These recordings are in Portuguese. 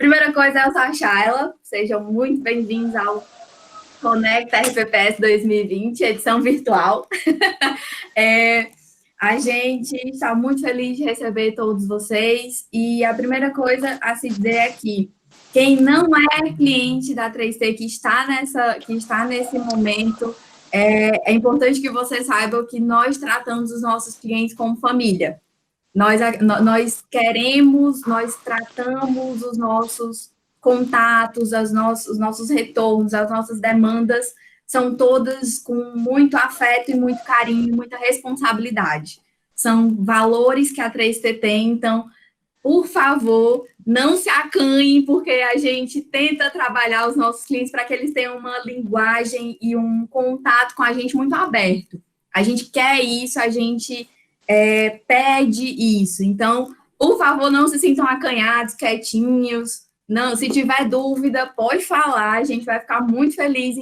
Primeira coisa, eu sou a Shayla. Sejam muito bem-vindos ao Conecta RPPS 2020, edição virtual. A gente está muito feliz de receber todos vocês. E a primeira coisa a se dizer é que quem não é cliente da 3T, que está nesse momento, é importante que você saiba que nós tratamos os nossos clientes como família. Nós tratamos os nossos contatos, os nossos retornos, as nossas demandas, são todas com muito afeto e muito carinho, muita responsabilidade. São valores que a 3T tem, então, por favor, não se acanhem, porque a gente tenta trabalhar os nossos clientes para que eles tenham uma linguagem e um contato com a gente muito aberto. A gente quer isso, a gente pede isso. Então, por favor, não se sintam acanhados, quietinhos. Não, se tiver dúvida, pode falar. A gente vai ficar muito feliz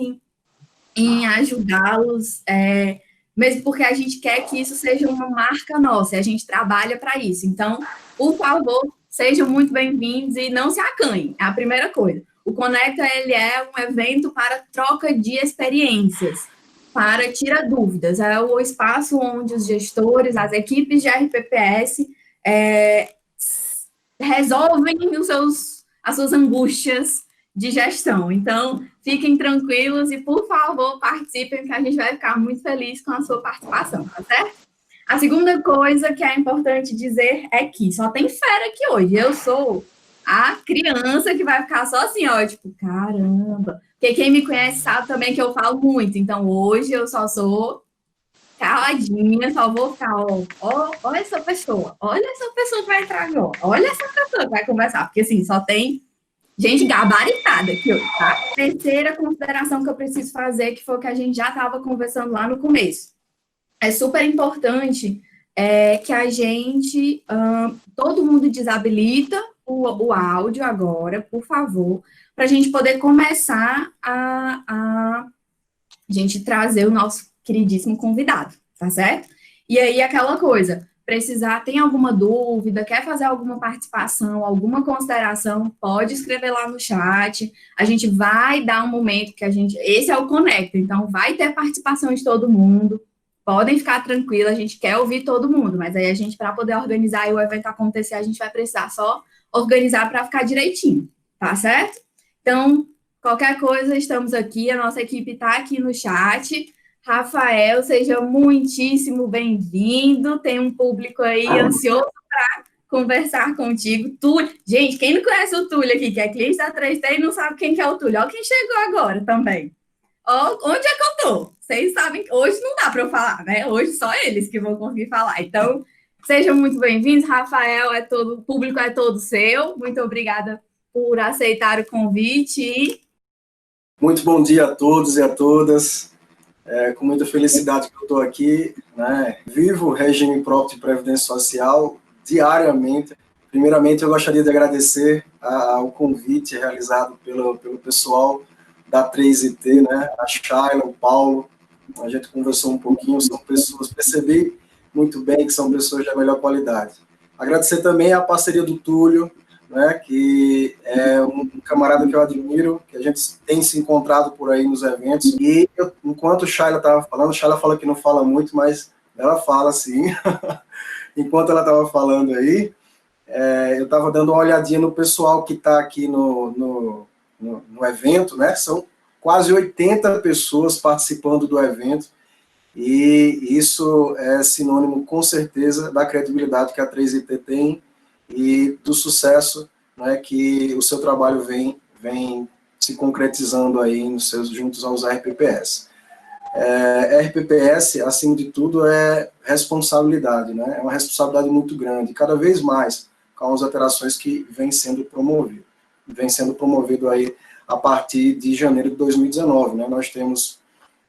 em ajudá-los, mesmo porque a gente quer que isso seja uma marca nossa. A gente trabalha para isso. Então, por favor, sejam muito bem-vindos e não se acanhem. É a primeira coisa. O Conecta, ele é um evento para troca de experiências, para tira dúvidas. É o espaço onde os gestores, as equipes de RPPS resolvem as suas angústias de gestão. Então, fiquem tranquilos e, por favor, participem, que a gente vai ficar muito feliz com a sua participação, tá certo? A segunda coisa que é importante dizer é que só tem fera aqui hoje. Eu sou a criança que vai ficar só assim, ó, tipo, caramba. Porque quem me conhece sabe também que eu falo muito. Então, hoje eu só sou caladinha, só vou ficar, olha essa pessoa que vai entrar agora, olha essa pessoa que vai conversar. Porque, assim, só tem gente gabaritada aqui hoje, tá? Terceira consideração que eu preciso fazer, que foi o que a gente já estava conversando lá no começo. É super importante que a gente, todo mundo desabilita o áudio agora, por favor, para a gente poder começar a gente trazer o nosso queridíssimo convidado, tá certo? E aí, aquela coisa, tem alguma dúvida, quer fazer alguma participação, alguma consideração, pode escrever lá no chat, a gente vai dar um momento esse é o Conecta, então vai ter participação de todo mundo, podem ficar tranquilos, a gente quer ouvir todo mundo, mas aí a gente, para poder organizar e o evento acontecer, a gente vai precisar só organizar para ficar direitinho, tá certo? Então, qualquer coisa, estamos aqui, a nossa equipe está aqui no chat. Rafael, seja muitíssimo bem-vindo, tem um público aí ansioso para conversar contigo. Túlio, gente, quem não conhece o Túlio aqui, que é cliente da 3T e não sabe quem que é o Túlio, olha quem chegou agora também. Onde é que eu tô? Vocês sabem que hoje não dá para eu falar, né? Hoje só eles que vão conseguir falar. Então, sejam muito bem-vindos. Rafael, o público é todo seu. Muito obrigada por aceitar o convite. Muito bom dia a todos e a todas. Com muita felicidade que eu estou aqui, né? Vivo o regime próprio de previdência social diariamente. Primeiramente, eu gostaria de agradecer ao convite realizado pelo pessoal da 3T, né? A Shayla, o Paulo, a gente conversou um pouquinho, são pessoas, percebi muito bem que são pessoas da melhor qualidade. Agradecer também a parceria do Túlio, né, que é um camarada que eu admiro, que a gente tem se encontrado por aí nos eventos, e enquanto Shayla estava falando, Shayla fala que não fala muito, mas ela fala sim. Enquanto ela estava falando aí, eu estava dando uma olhadinha no pessoal que está aqui no evento, né? São quase 80 pessoas participando do evento, e isso é sinônimo, com certeza, da credibilidade que a 3IT tem e do sucesso, né, que o seu trabalho vem se concretizando aí juntos aos RPPS. RPPS, acima de tudo, é responsabilidade, né? É uma responsabilidade muito grande, cada vez mais com as alterações que vem sendo promovido aí a partir de janeiro de 2019, né? Nós temos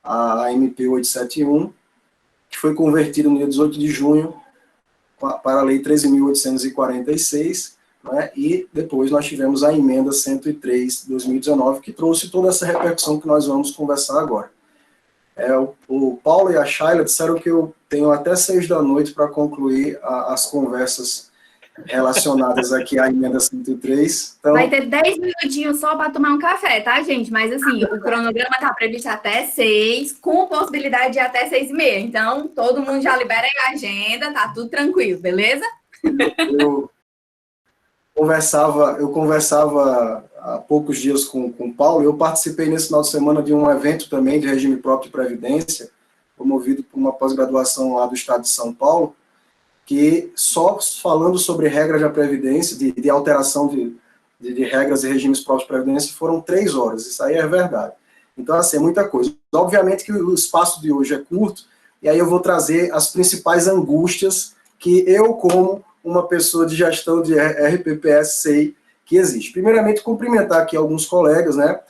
a MP 871, que foi convertida no dia 18 de junho para a Lei 13.846, né? E depois nós tivemos a Emenda 103 de 2019, que trouxe toda essa repercussão que nós vamos conversar agora. O Paulo e a Shayla disseram que eu tenho até 6 da noite para concluir as conversas relacionadas aqui à emenda 103. Então, vai ter 10 minutinhos só para tomar um café, tá, gente? Mas, assim, o cronograma está previsto até 6, com possibilidade de até 6h30. Então, todo mundo já libera aí a agenda, tá tudo tranquilo, beleza? Eu conversava há poucos dias com o Paulo, eu participei nesse final de semana de um evento também de regime próprio de previdência, promovido por uma pós-graduação lá do estado de São Paulo, que só falando sobre regras da Previdência, de alteração de regras e regimes próprios de Previdência, foram 3 horas, isso aí é verdade. Então, assim, é muita coisa. Obviamente que o espaço de hoje é curto, e aí eu vou trazer as principais angústias que eu, como uma pessoa de gestão de RPPS, sei que existe. Primeiramente, cumprimentar aqui alguns colegas, né?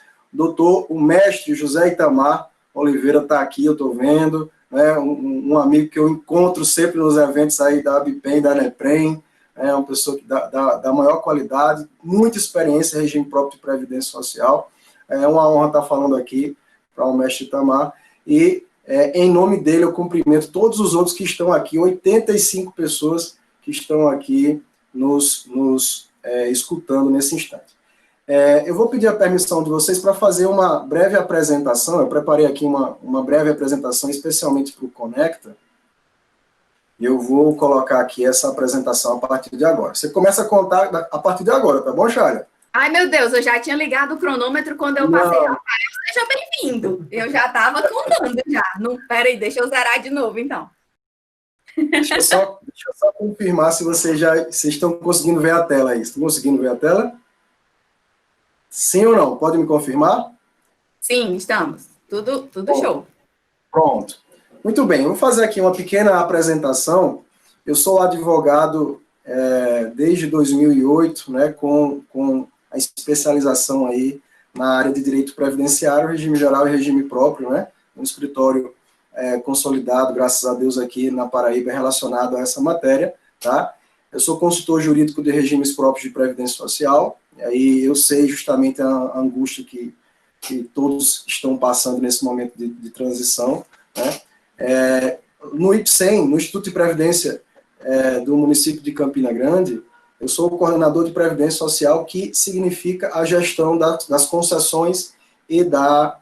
O mestre José Itamar Oliveira está aqui, eu estou vendo, né, um amigo que eu encontro sempre nos eventos aí da ABPEM, da NEPREM, é uma pessoa que da maior qualidade, muita experiência em regime próprio de previdência social. É uma honra estar falando aqui para o mestre Itamar. E, em nome dele, eu cumprimento todos os outros que estão aqui, 85 pessoas que estão aqui nos escutando nesse instante. Eu vou pedir a permissão de vocês para fazer uma breve apresentação. Eu preparei aqui uma breve apresentação especialmente para o Conecta. E eu vou colocar aqui essa apresentação a partir de agora. Você começa a contar a partir de agora, tá bom, Chalha? Ai, meu Deus, eu já tinha ligado o cronômetro quando eu passei. Rafael, seja bem-vindo. Eu já estava contando já. Não, peraí, deixa eu zerar de novo, então. Deixa eu só confirmar se vocês estão conseguindo ver a tela aí. Estão conseguindo ver a tela? Sim ou não? Pode me confirmar? Sim, estamos. Tudo show. Pronto. Muito bem, eu vou fazer aqui uma pequena apresentação. Eu sou advogado desde 2008, né, com a especialização aí na área de direito previdenciário, regime geral e regime próprio, né, um escritório consolidado, graças a Deus, aqui na Paraíba relacionado a essa matéria, tá? Eu sou consultor jurídico de regimes próprios de previdência social, e aí eu sei justamente a angústia que todos estão passando nesse momento de transição, né? No IPSEM, no Instituto de Previdência do município de Campina Grande, eu sou o coordenador de Previdência Social, que significa a gestão das concessões e da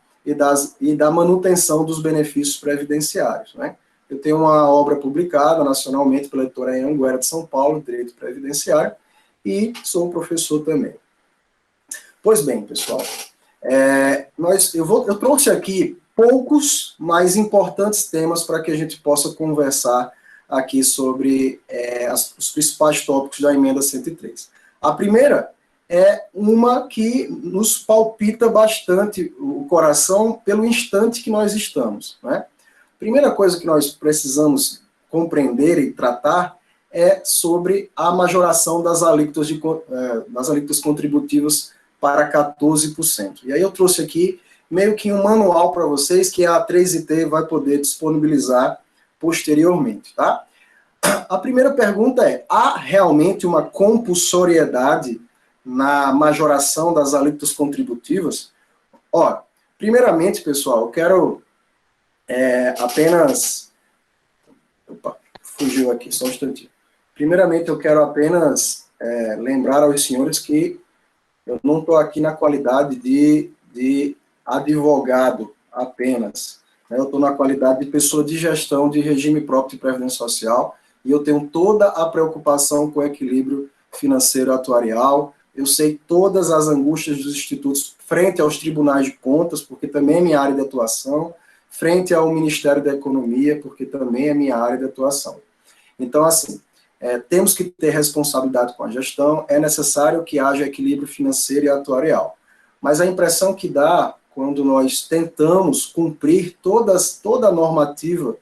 manutenção dos benefícios previdenciários, né? Eu tenho uma obra publicada nacionalmente pela editora Anhanguera de São Paulo, Direito Previdenciário, e sou professor também. Pois bem, pessoal, eu trouxe aqui poucos, mas importantes temas para que a gente possa conversar aqui sobre os principais tópicos da emenda 103. A primeira é uma que nos palpita bastante o coração pelo instante que nós estamos, né? Primeira coisa que nós precisamos compreender e tratar é sobre a majoração das alíquotas contributivas para 14%. E aí eu trouxe aqui meio que um manual para vocês que a 3IT vai poder disponibilizar posteriormente, tá? A primeira pergunta é: há realmente uma compulsoriedade na majoração das alíquotas contributivas? Ó, primeiramente, pessoal, eu quero apenas... Opa, fugiu aqui, só um instantinho. Primeiramente, eu quero apenas lembrar aos senhores que eu não estou aqui na qualidade de advogado apenas, né? Eu estou na qualidade de pessoa de gestão de regime próprio de previdência social, e eu tenho toda a preocupação com o equilíbrio financeiro atuarial. Eu sei todas as angústias dos institutos frente aos tribunais de contas, porque também é minha área de atuação, frente ao Ministério da Economia, porque também é minha área de atuação. Então, assim, temos que ter responsabilidade com a gestão, é necessário que haja equilíbrio financeiro e atuarial. Mas a impressão que dá, quando nós tentamos cumprir toda a normativa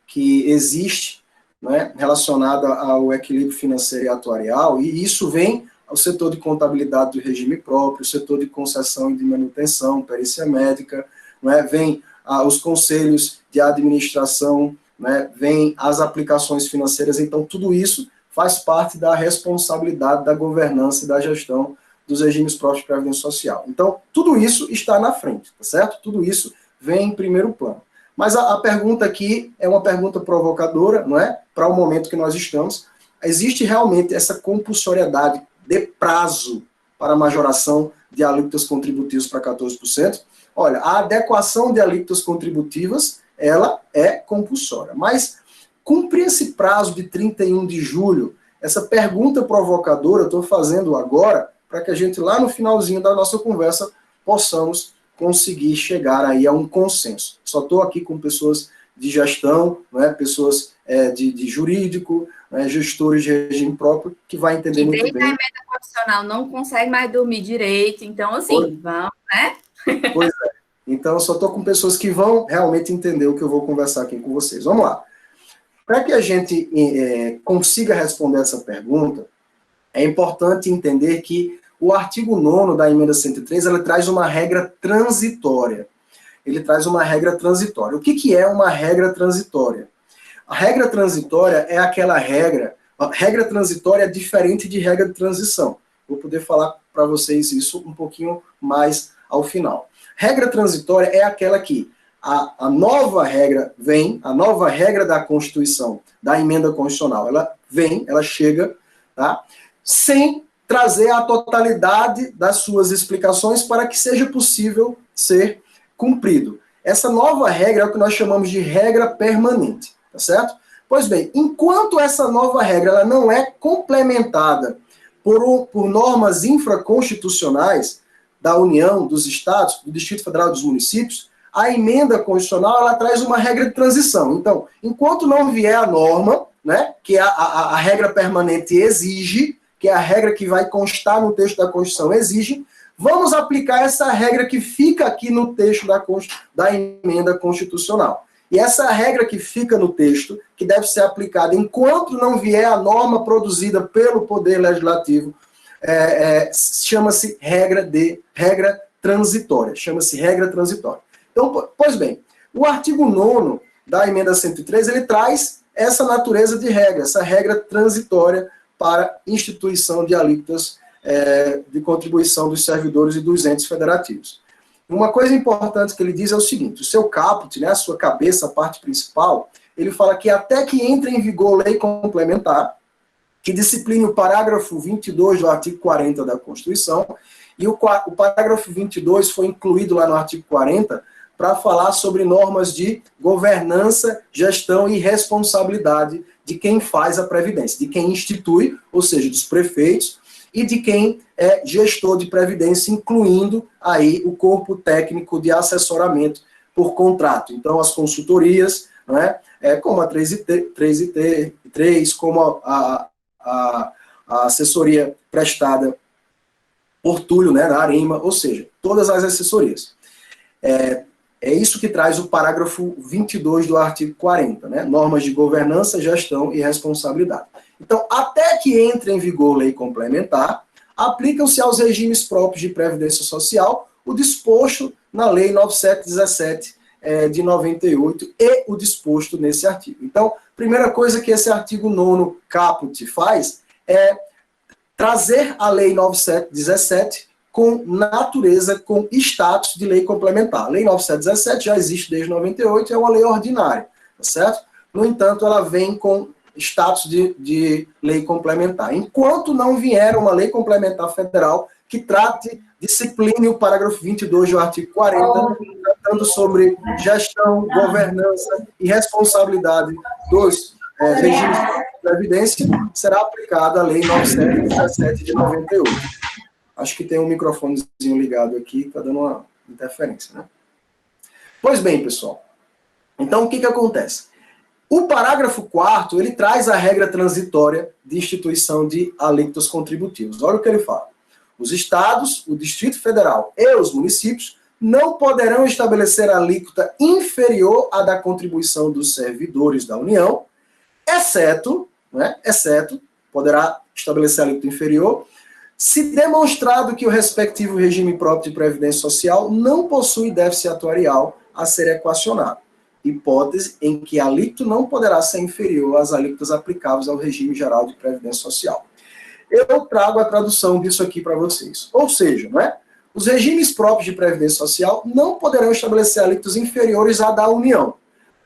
que existe, né, relacionada ao equilíbrio financeiro e atuarial, e isso vem ao setor de contabilidade do regime próprio, o setor de concessão e de manutenção, perícia médica, né, vem os conselhos de administração, né, vem as aplicações financeiras. Então tudo isso faz parte da responsabilidade da governança e da gestão dos regimes próprios de previdência social. Então tudo isso está na frente, tá certo? Tudo isso vem em primeiro plano. Mas a pergunta aqui é uma pergunta provocadora, não é? Para o momento que nós estamos. existe realmente essa compulsoriedade de prazo para a majoração de alíquotas contributivas para 14%? Olha, a adequação de alíquotas contributivas, ela é compulsória. Mas cumprir esse prazo de 31 de julho, essa pergunta provocadora eu estou fazendo agora para que a gente lá no finalzinho da nossa conversa possamos conseguir chegar aí a um consenso. Só estou aqui com pessoas de gestão, né, pessoas de jurídico, né, gestores de regime próprio, que vai entender muito bem. Desde a emenda constitucional não consegue mais dormir direito, então assim, vamos, né? Pois é. Então, eu só estou com pessoas que vão realmente entender o que eu vou conversar aqui com vocês. Vamos lá. Para que a gente consiga responder essa pergunta, é importante entender que o artigo 9º da emenda 103, ela traz uma regra transitória. Ele traz uma regra transitória. O que é uma regra transitória? A regra transitória é aquela regra... A regra transitória é diferente de regra de transição. Vou poder falar para vocês isso um pouquinho mais ao final. Regra transitória é aquela que a nova regra vem, a nova regra da Constituição, da emenda constitucional, ela vem, ela chega, tá? Sem trazer a totalidade das suas explicações para que seja possível ser cumprido. Essa nova regra é o que nós chamamos de regra permanente, tá certo? Pois bem, enquanto essa nova regra ela não é complementada por normas infraconstitucionais da União, dos Estados, do Distrito Federal e dos municípios, a emenda constitucional ela traz uma regra de transição. Então, enquanto não vier a norma, né, que a regra permanente exige, que é a regra que vai constar no texto da Constituição exige, vamos aplicar essa regra que fica aqui no texto da emenda constitucional. E essa regra que fica no texto, que deve ser aplicada enquanto não vier a norma produzida pelo Poder Legislativo, chama-se regra transitória. Chama-se regra transitória. Então, pois bem, o artigo 9º da emenda 103, ele traz essa natureza de regra, essa regra transitória para instituição de alíquotas de contribuição dos servidores e dos entes federativos. Uma coisa importante que ele diz é o seguinte, o seu caput, né, a sua cabeça, a parte principal, ele fala que até que entre em vigor lei complementar, que discipline o parágrafo 22 do artigo 40 da Constituição, e o parágrafo 22 foi incluído lá no artigo 40 para falar sobre normas de governança, gestão e responsabilidade de quem faz a Previdência, de quem institui, ou seja, dos prefeitos, e de quem é gestor de Previdência, incluindo aí o corpo técnico de assessoramento por contrato. Então, as consultorias, né, como a 3 como a assessoria prestada por Túlio, né, na Arima, ou seja, todas as assessorias. É isso que traz o parágrafo 22 do artigo 40, né, normas de governança, gestão e responsabilidade. Então, até que entre em vigor lei complementar, aplicam-se aos regimes próprios de previdência social o disposto na Lei 9717 de 98 e o disposto nesse artigo. Então, primeira coisa que esse artigo 9º caput faz é trazer a Lei 9717 com natureza, com status de lei complementar. A Lei 9717 já existe desde 98, é uma lei ordinária, tá certo? No entanto, ela vem com status de lei complementar. Enquanto não vier uma lei complementar federal que trate, discipline o parágrafo 22 do artigo 40, tratando sobre gestão, governança e responsabilidade dos regimes de previdência, será aplicada a Lei 9717 de 98. Acho que tem um microfonezinho ligado aqui, está dando uma interferência, né? Pois bem, pessoal. Então, o que acontece? O parágrafo 4º, ele traz a regra transitória de instituição de alíquotas contributivas. Olha o que ele fala. Os estados, o Distrito Federal e os municípios não poderão estabelecer alíquota inferior à da contribuição dos servidores da União, exceto, poderá estabelecer alíquota inferior, se demonstrado que o respectivo regime próprio de previdência social não possui déficit atuarial a ser equacionado. Hipótese em que a alíquota não poderá ser inferior às alíquotas aplicáveis ao regime geral de previdência social. Eu trago a tradução disso aqui para vocês. Ou seja, os regimes próprios de previdência social não poderão estabelecer alíquotas inferiores à da União,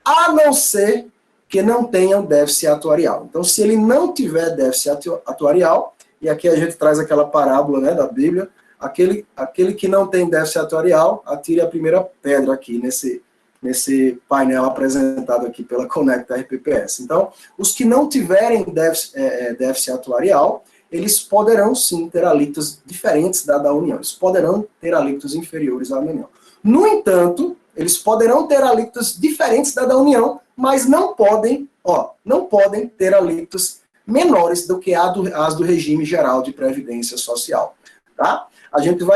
a não ser que não tenham déficit atuarial. Então, se ele não tiver déficit atuarial, e aqui a gente traz aquela parábola, né, da Bíblia, aquele que não tem déficit atuarial, atire a primeira pedra aqui nesse painel apresentado aqui pela Conecta RPPS. Então, os que não tiverem déficit atuarial, eles poderão sim ter alíquotas diferentes da União, eles poderão ter alíquotas inferiores à União. No entanto, eles poderão ter alíquotas diferentes da União, mas não podem ter alíquotas menores do que as do regime geral de previdência social, tá?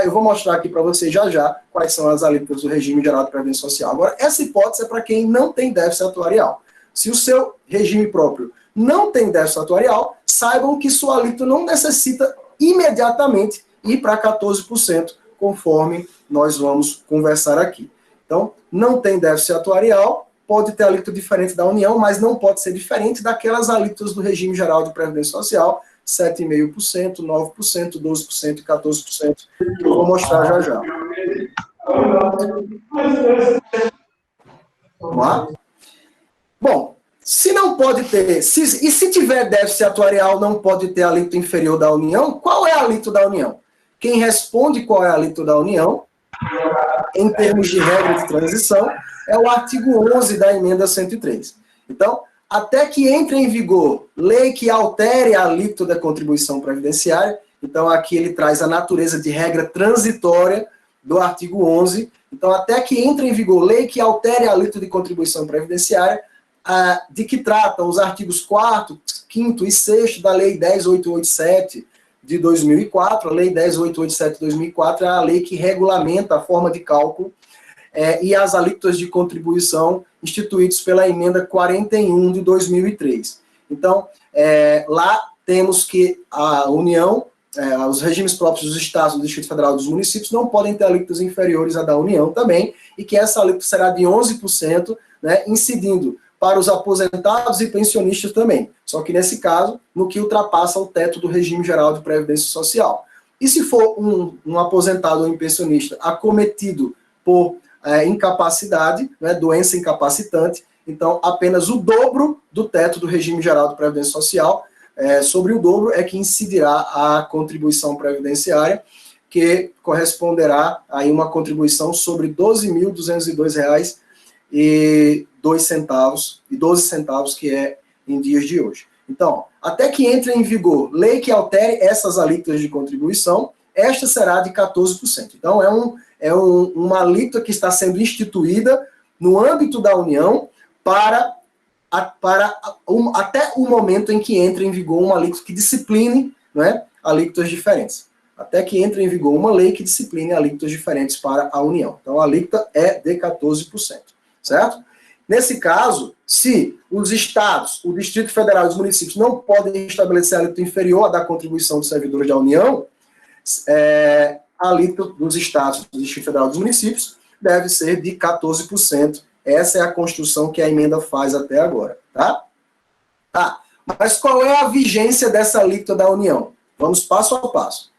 Eu vou mostrar aqui para vocês já quais são as alíquotas do regime geral de previdência social. Agora, essa hipótese é para quem não tem déficit atuarial. Se o seu regime próprio não tem déficit atuarial, saibam que sua alíquota não necessita imediatamente ir para 14%, conforme nós vamos conversar aqui. Então, não tem déficit atuarial, pode ter alíquota diferente da União, mas não pode ser diferente daquelas alíquotas do regime geral de previdência social, 7,5%, 9%, 12% e 14%, que eu vou mostrar já. Vamos lá? Bom, se não pode ter, e se tiver déficit atuarial não pode ter alíquota inferior da União, qual é a alíquota da União? Quem responde qual é a alíquota da União, em termos de regra de transição, é o artigo 11 da emenda 103. Então, até que entre em vigor lei que altere a alíquota da contribuição previdenciária, então aqui ele traz a natureza de regra transitória do artigo 11, então até que entre em vigor lei que altere a alíquota de contribuição previdenciária, de que tratam os artigos 4º, 5º e 6º da lei 10.887 de 2004, a lei 10.887 de 2004 é a lei que regulamenta a forma de cálculo e as alíquotas de contribuição instituídos pela emenda 41 de 2003. Então, lá temos que a União, os regimes próprios dos estados, do Distrito Federal e dos municípios não podem ter alíquotas inferiores à da União também, e que essa alíquota será de 11%, né, incidindo para os aposentados e pensionistas também. Só que nesse caso, no que ultrapassa o teto do regime geral de previdência social. E se for um aposentado ou um pensionista acometido por incapacidade, né, doença incapacitante, então apenas o dobro do teto do regime geral de previdência social, sobre o dobro é que incidirá a contribuição previdenciária, que corresponderá a uma contribuição sobre R$ 12.202,02 que é em dias de hoje. Então, até que entre em vigor lei que altere essas alíquotas de contribuição, esta será de 14%. Então, uma alíquota que está sendo instituída no âmbito da União até o momento em que entre em vigor uma alíquota que discipline, né, alíquotas diferentes. Até que entre em vigor uma lei que discipline alíquotas diferentes para a União. Então, a alíquota é de 14%, certo? Nesse caso, se os estados, o Distrito Federal e os municípios não podem estabelecer a alíquota inferior à da contribuição dos servidores da União, a alíquota dos estados, do Distrito Federal e dos municípios deve ser de 14%. Essa é a construção que a emenda faz até agora, tá? Mas qual é a vigência dessa alíquota da União? Vamos passo a passo.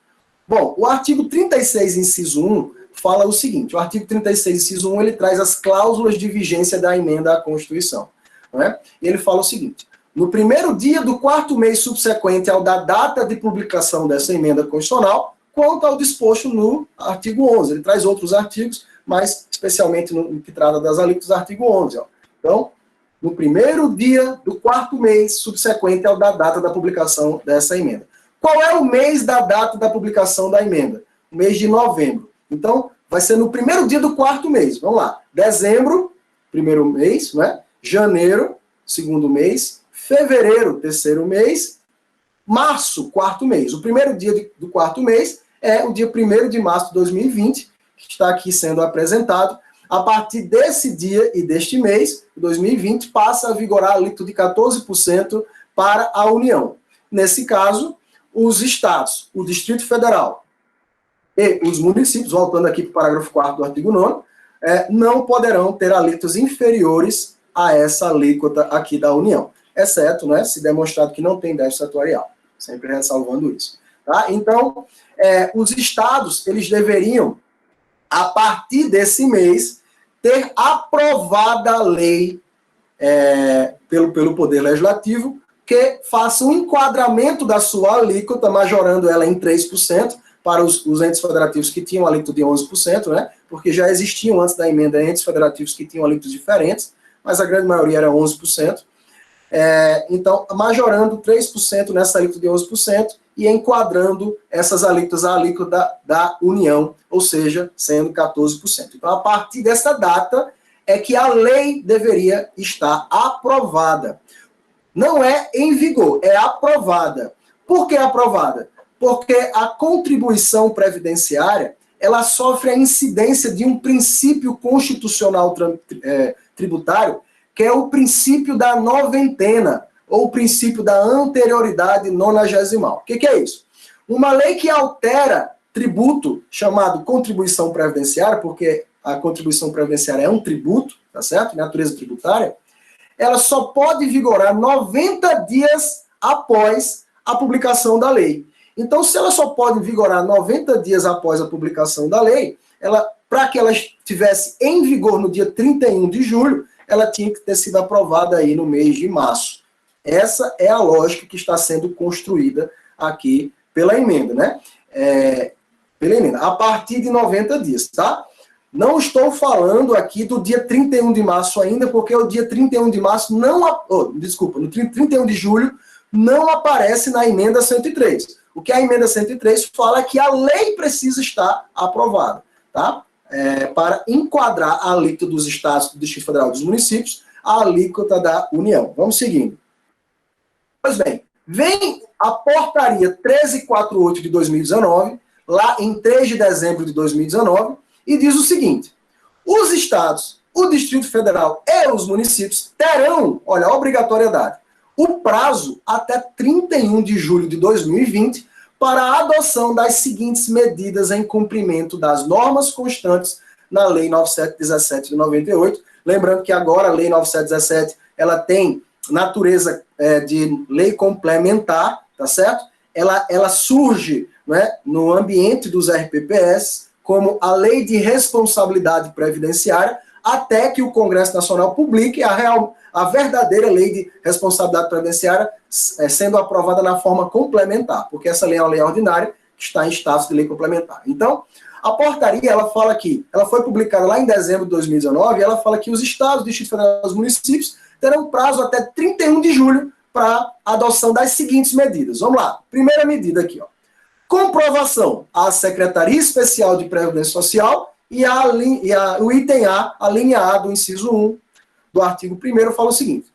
Bom, o artigo 36, inciso 1, fala o seguinte, o artigo 36, inciso 1, ele traz as cláusulas de vigência da emenda à Constituição, né? Ele fala o seguinte, no primeiro dia do 4º mês subsequente ao da data de publicação dessa emenda constitucional, quanto ao disposto no artigo 11. Ele traz outros artigos, mas especialmente no que trata das alíquotas, artigo 11. Ó. Então, no primeiro dia do 4º mês subsequente ao da data da publicação dessa emenda. Qual é o mês da data da publicação da emenda? O mês de novembro. Então, vai ser no primeiro dia do 4º mês. Vamos lá. Dezembro, primeiro mês, né? Janeiro, segundo mês. Fevereiro, terceiro mês. Março, 4º mês. O primeiro dia do 4º mês é o dia 1º de março de 2020, que está aqui sendo apresentado. A partir desse dia e deste mês, 2020, passa a vigorar a alíquota de 14% para a União. Nesse caso, os estados, o Distrito Federal e os municípios, voltando aqui para o parágrafo 4º do artigo 9º, não poderão ter alíquotas inferiores a essa alíquota aqui da União, exceto, né, se demonstrado que não tem déficit atuarial, sempre ressalvando isso. Tá? Então, os estados, eles deveriam, a partir desse mês, ter aprovada a lei pelo Poder Legislativo, que faça um enquadramento da sua alíquota, majorando ela em 3%, para os entes federativos que tinham alíquota de 11%, né? Porque já existiam antes da emenda entes federativos que tinham alíquotas diferentes, mas a grande maioria era 11%. Então, majorando 3% nessa alíquota de 11% e enquadrando essas alíquotas à alíquota da União, ou seja, sendo 14%. Então, a partir dessa data é que a lei deveria estar aprovada. Não é em vigor, é aprovada. Por que aprovada? Porque a contribuição previdenciária, ela sofre a incidência de um princípio constitucional tributário, que é o princípio da noventena, ou o princípio da anterioridade nonagesimal. O que é isso? Uma lei que altera tributo, chamado contribuição previdenciária, porque a contribuição previdenciária é um tributo, tá certo? Natureza tributária, ela só pode vigorar 90 dias após a publicação da lei. Então, se ela só pode vigorar 90 dias após a publicação da lei, para que ela estivesse em vigor no dia 31 de julho, ela tinha que ter sido aprovada aí no mês de março. Essa é a lógica que está sendo construída aqui pela emenda, né? Pela emenda, a partir de 90 dias, tá? Não estou falando aqui do dia 31 de março ainda, porque o dia 31 de março no 31 de julho não aparece na emenda 103. O que a emenda 103 fala é que a lei precisa estar aprovada, tá? Para enquadrar a alíquota dos estados, do Distrito Federal e dos municípios, a alíquota da União. Vamos seguindo. Pois bem, vem a portaria 1348 de 2019, lá em 3 de dezembro de 2019, e diz o seguinte: os estados, o Distrito Federal e os municípios terão, olha, a obrigatoriedade, o prazo até 31 de julho de 2020 para a adoção das seguintes medidas em cumprimento das normas constantes na Lei 9717 de 98. Lembrando que agora a Lei 9717 ela tem natureza de lei complementar, tá certo? Ela surge, né, no ambiente dos RPPS como a Lei de Responsabilidade Previdenciária, até que o Congresso Nacional publique a verdadeira Lei de Responsabilidade Previdenciária, sendo aprovada na forma complementar, porque essa lei é uma lei ordinária que está em status de lei complementar. Então, a portaria, ela fala que, ela foi publicada lá em dezembro de 2019, e ela fala que os estados, Distrito Federal e os municípios terão prazo até 31 de julho para a adoção das seguintes medidas. Vamos lá, primeira medida aqui, ó. Comprovação à Secretaria Especial de Previdência Social e o item A, a linha A do inciso 1 do artigo 1º fala o seguinte: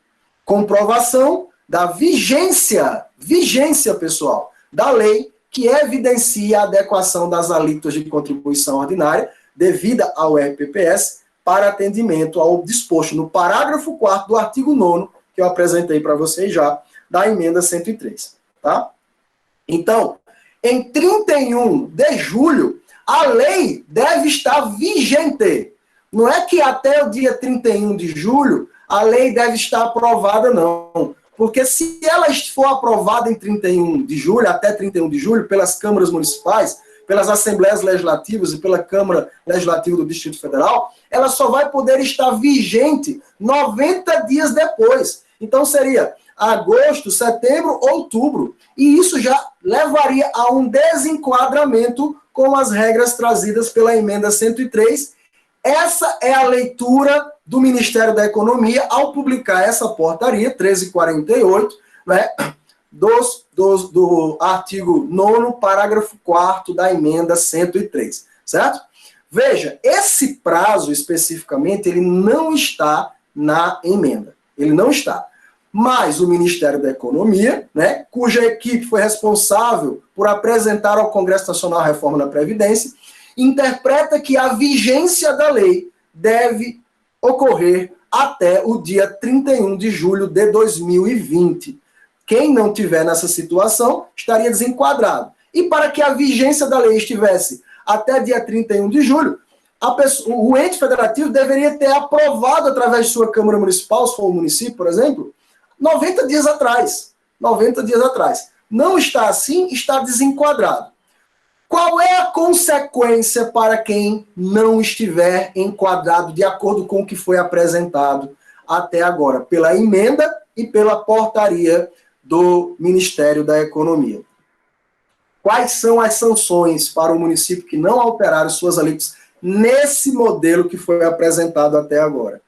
comprovação da vigência, pessoal, da lei que evidencia a adequação das alíquotas de contribuição ordinária devida ao RPPS para atendimento ao disposto no parágrafo 4º do artigo 9º, que eu apresentei para vocês já, da emenda 103, tá? Então, em 31 de julho, a lei deve estar vigente. Não é que até o dia 31 de julho a lei deve estar aprovada, não. Porque se ela for aprovada em 31 de julho, até 31 de julho, pelas câmaras municipais, pelas assembleias legislativas e pela Câmara Legislativa do Distrito Federal, ela só vai poder estar vigente 90 dias depois. Então seria agosto, setembro, outubro. E isso já levaria a um desenquadramento com as regras trazidas pela emenda 103. Essa é a leitura do Ministério da Economia ao publicar essa portaria, 1348, né, do artigo 9º, parágrafo 4º da emenda 103, certo? Veja, esse prazo especificamente, ele não está na emenda. Ele não está. Mas o Ministério da Economia, né, cuja equipe foi responsável por apresentar ao Congresso Nacional a reforma da Previdência, interpreta que a vigência da lei deve ocorrer até o dia 31 de julho de 2020. Quem não tiver nessa situação estaria desenquadrado. E para que a vigência da lei estivesse até dia 31 de julho, o ente federativo deveria ter aprovado através de sua Câmara Municipal, se for o município, por exemplo, 90 dias atrás. 90 dias atrás. Não está assim, está desenquadrado. Qual é a consequência para quem não estiver enquadrado de acordo com o que foi apresentado até agora, pela emenda e pela portaria do Ministério da Economia. Quais são as sanções para o município que não alteraram suas alíquotas nesse modelo que foi apresentado até agora?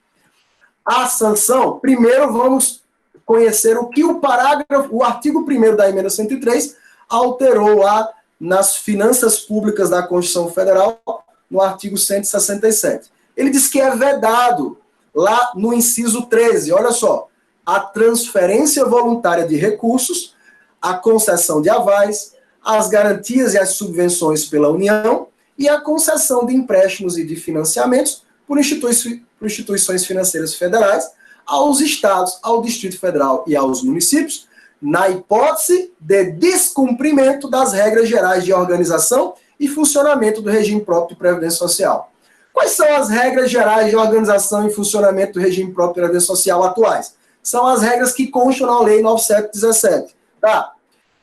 A sanção, primeiro vamos conhecer o que o artigo 1º da emenda 103 alterou lá nas finanças públicas da Constituição Federal, no artigo 167. Ele diz que é vedado, lá no inciso 13, olha só, a transferência voluntária de recursos, a concessão de avais, as garantias e as subvenções pela União e a concessão de empréstimos e de financiamentos por instituições financeiras federais aos estados, ao Distrito Federal e aos municípios, na hipótese de descumprimento das regras gerais de organização e funcionamento do regime próprio de previdência social. Quais são as regras gerais de organização e funcionamento do regime próprio de previdência social atuais? São as regras que constam na Lei 9717. Tá?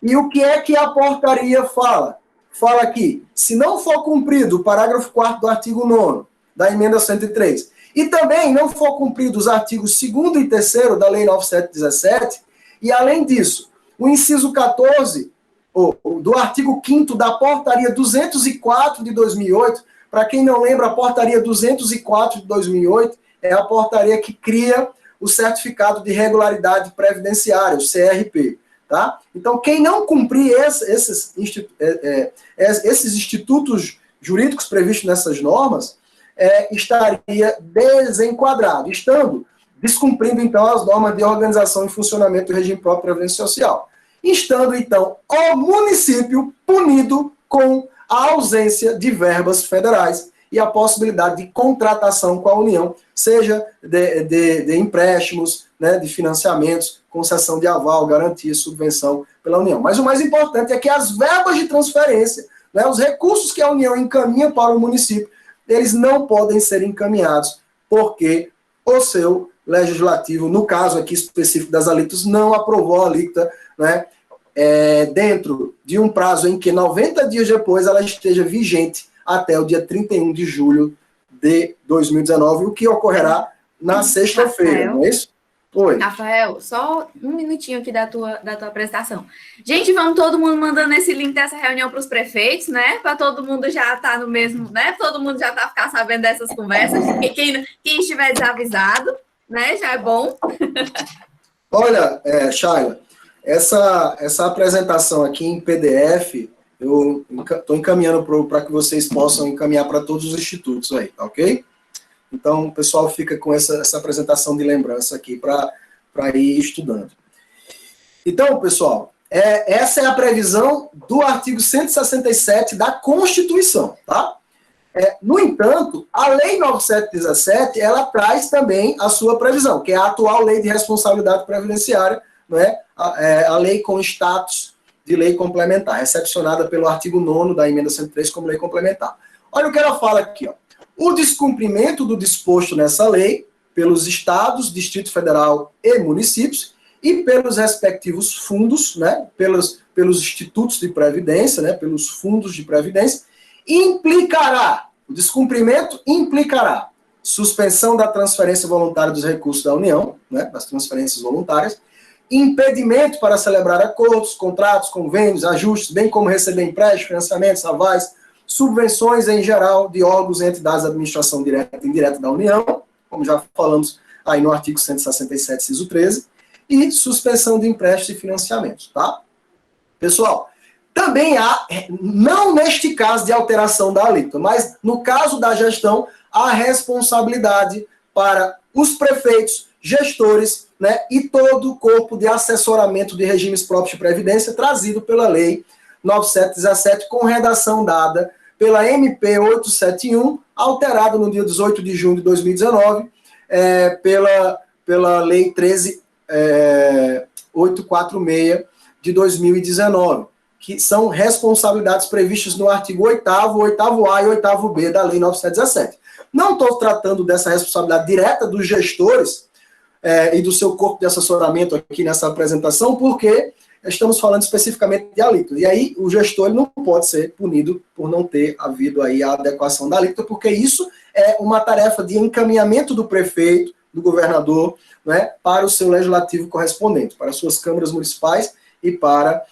E o que é que a portaria fala? Fala aqui, se não for cumprido o parágrafo 4º do artigo 9º da emenda 103, e também não for cumprido os artigos 2º e 3º da Lei 9717, e além disso, o inciso 14 do artigo 5º da portaria 204 de 2008, para quem não lembra, a portaria 204 de 2008 é a portaria que cria o certificado de regularidade previdenciária, o CRP. Tá? Então, quem não cumprir esses institutos jurídicos previstos nessas normas, estaria desenquadrado, estando descumprindo, então, as normas de organização e funcionamento do regime próprio de previdência social. Estando, então, o município punido com a ausência de verbas federais e a possibilidade de contratação com a União, seja de empréstimos, né, de financiamentos, concessão de aval, garantia, subvenção pela União. Mas o mais importante é que as verbas de transferência, né, os recursos que a União encaminha para o município, eles não podem ser encaminhados porque o seu legislativo, no caso aqui específico das alíquotas, não aprovou a alíquota, né, dentro de um prazo em que 90 dias depois ela esteja vigente até o dia 31 de julho de 2019, o que ocorrerá na sexta-feira, não é isso? Oi. Rafael, só um minutinho aqui da tua apresentação. Gente, vamos todo mundo mandando esse link dessa reunião para os prefeitos, né? Para todo mundo já estar no mesmo, né? Todo mundo já tá ficar sabendo dessas conversas. Quem estiver desavisado, né? Já é bom. Olha, Shayla, essa apresentação aqui em PDF, eu estou encaminhando para que vocês possam encaminhar para todos os institutos aí, tá ok? Então, o pessoal fica com essa apresentação de lembrança aqui para ir estudando. Então, pessoal, essa é a previsão do artigo 167 da Constituição, tá? No entanto, a Lei 9717, ela traz também a sua previsão, que é a atual Lei de Responsabilidade Previdenciária, né? A lei com status de lei complementar, recepcionada pelo artigo 9º da emenda 103 como lei complementar. Olha o que ela fala aqui, ó. O descumprimento do disposto nessa lei pelos estados, Distrito Federal e municípios e pelos respectivos fundos, né, pelos institutos de previdência, né, pelos fundos de previdência, o descumprimento implicará suspensão da transferência voluntária dos recursos da União, né, das transferências voluntárias, impedimento para celebrar acordos, contratos, convênios, ajustes, bem como receber empréstimos, financiamentos, avais, subvenções em geral de órgãos e entidades de administração direta e indireta da União, como já falamos aí no artigo 167, inciso 13, e suspensão de empréstimos e financiamentos, tá? Pessoal, também há, não neste caso de alteração da alíquota, mas no caso da gestão, a responsabilidade para os prefeitos, gestores, né, e todo o corpo de assessoramento de regimes próprios de previdência trazido pela Lei 9717, com redação dada pela MP 871, alterada no dia 18 de junho de 2019, pela Lei 13846 de 2019, que são responsabilidades previstas no artigo 8º, 8º-A e 8º-B da Lei 9717. Não estou tratando dessa responsabilidade direta dos gestores e do seu corpo de assessoramento aqui nessa apresentação, porque estamos falando especificamente de alíquota. E aí o gestor ele não pode ser punido por não ter havido aí a adequação da alíquota, porque isso é uma tarefa de encaminhamento do prefeito, do governador, né, para o seu legislativo correspondente, para as suas câmaras municipais e para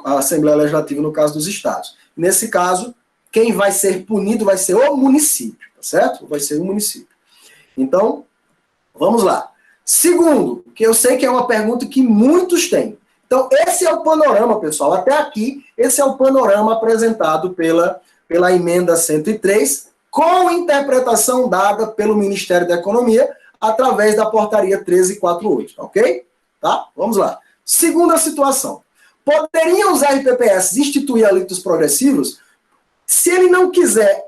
a Assembleia Legislativa, no caso dos estados. Nesse caso, quem vai ser punido vai ser o município, tá certo? Vai ser o município. Então, vamos lá. Segundo, que eu sei que é uma pergunta que muitos têm. Então, esse é o panorama, pessoal. Até aqui, esse é o panorama apresentado pela emenda 103, com interpretação dada pelo Ministério da Economia, através da portaria 1348, ok? Tá? Vamos lá. Segunda situação. Poderiam os RPPS instituir alíquotas progressivos se ele não quiser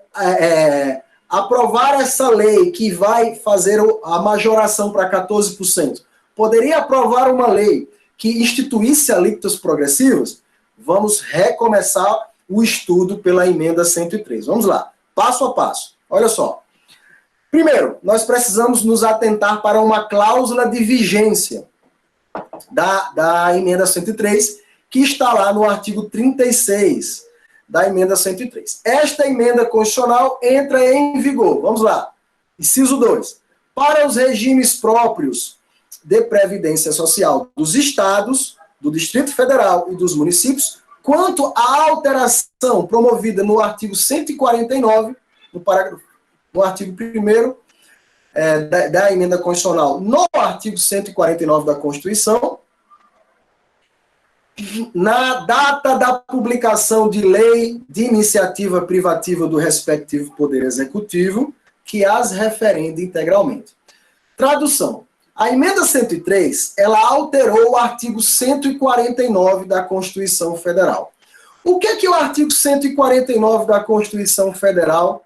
aprovar essa lei que vai fazer a majoração para 14%? Poderia aprovar uma lei que instituísse alíquotas progressivas? Vamos recomeçar o estudo pela emenda 103. Vamos lá, passo a passo. Olha só. Primeiro, nós precisamos nos atentar para uma cláusula de vigência da emenda 103, que está lá no artigo 36 da emenda 103. Esta emenda constitucional entra em vigor. Vamos lá. Inciso 2. Para os regimes próprios de previdência social dos estados, do Distrito Federal e dos municípios, quanto à alteração promovida no artigo 149, no artigo 1º da emenda constitucional, no artigo 149 da Constituição, na data da publicação de lei de iniciativa privativa do respectivo Poder Executivo, que as referende integralmente. Tradução. A emenda 103, ela alterou o artigo 149 da Constituição Federal. O que o artigo 149 da Constituição Federal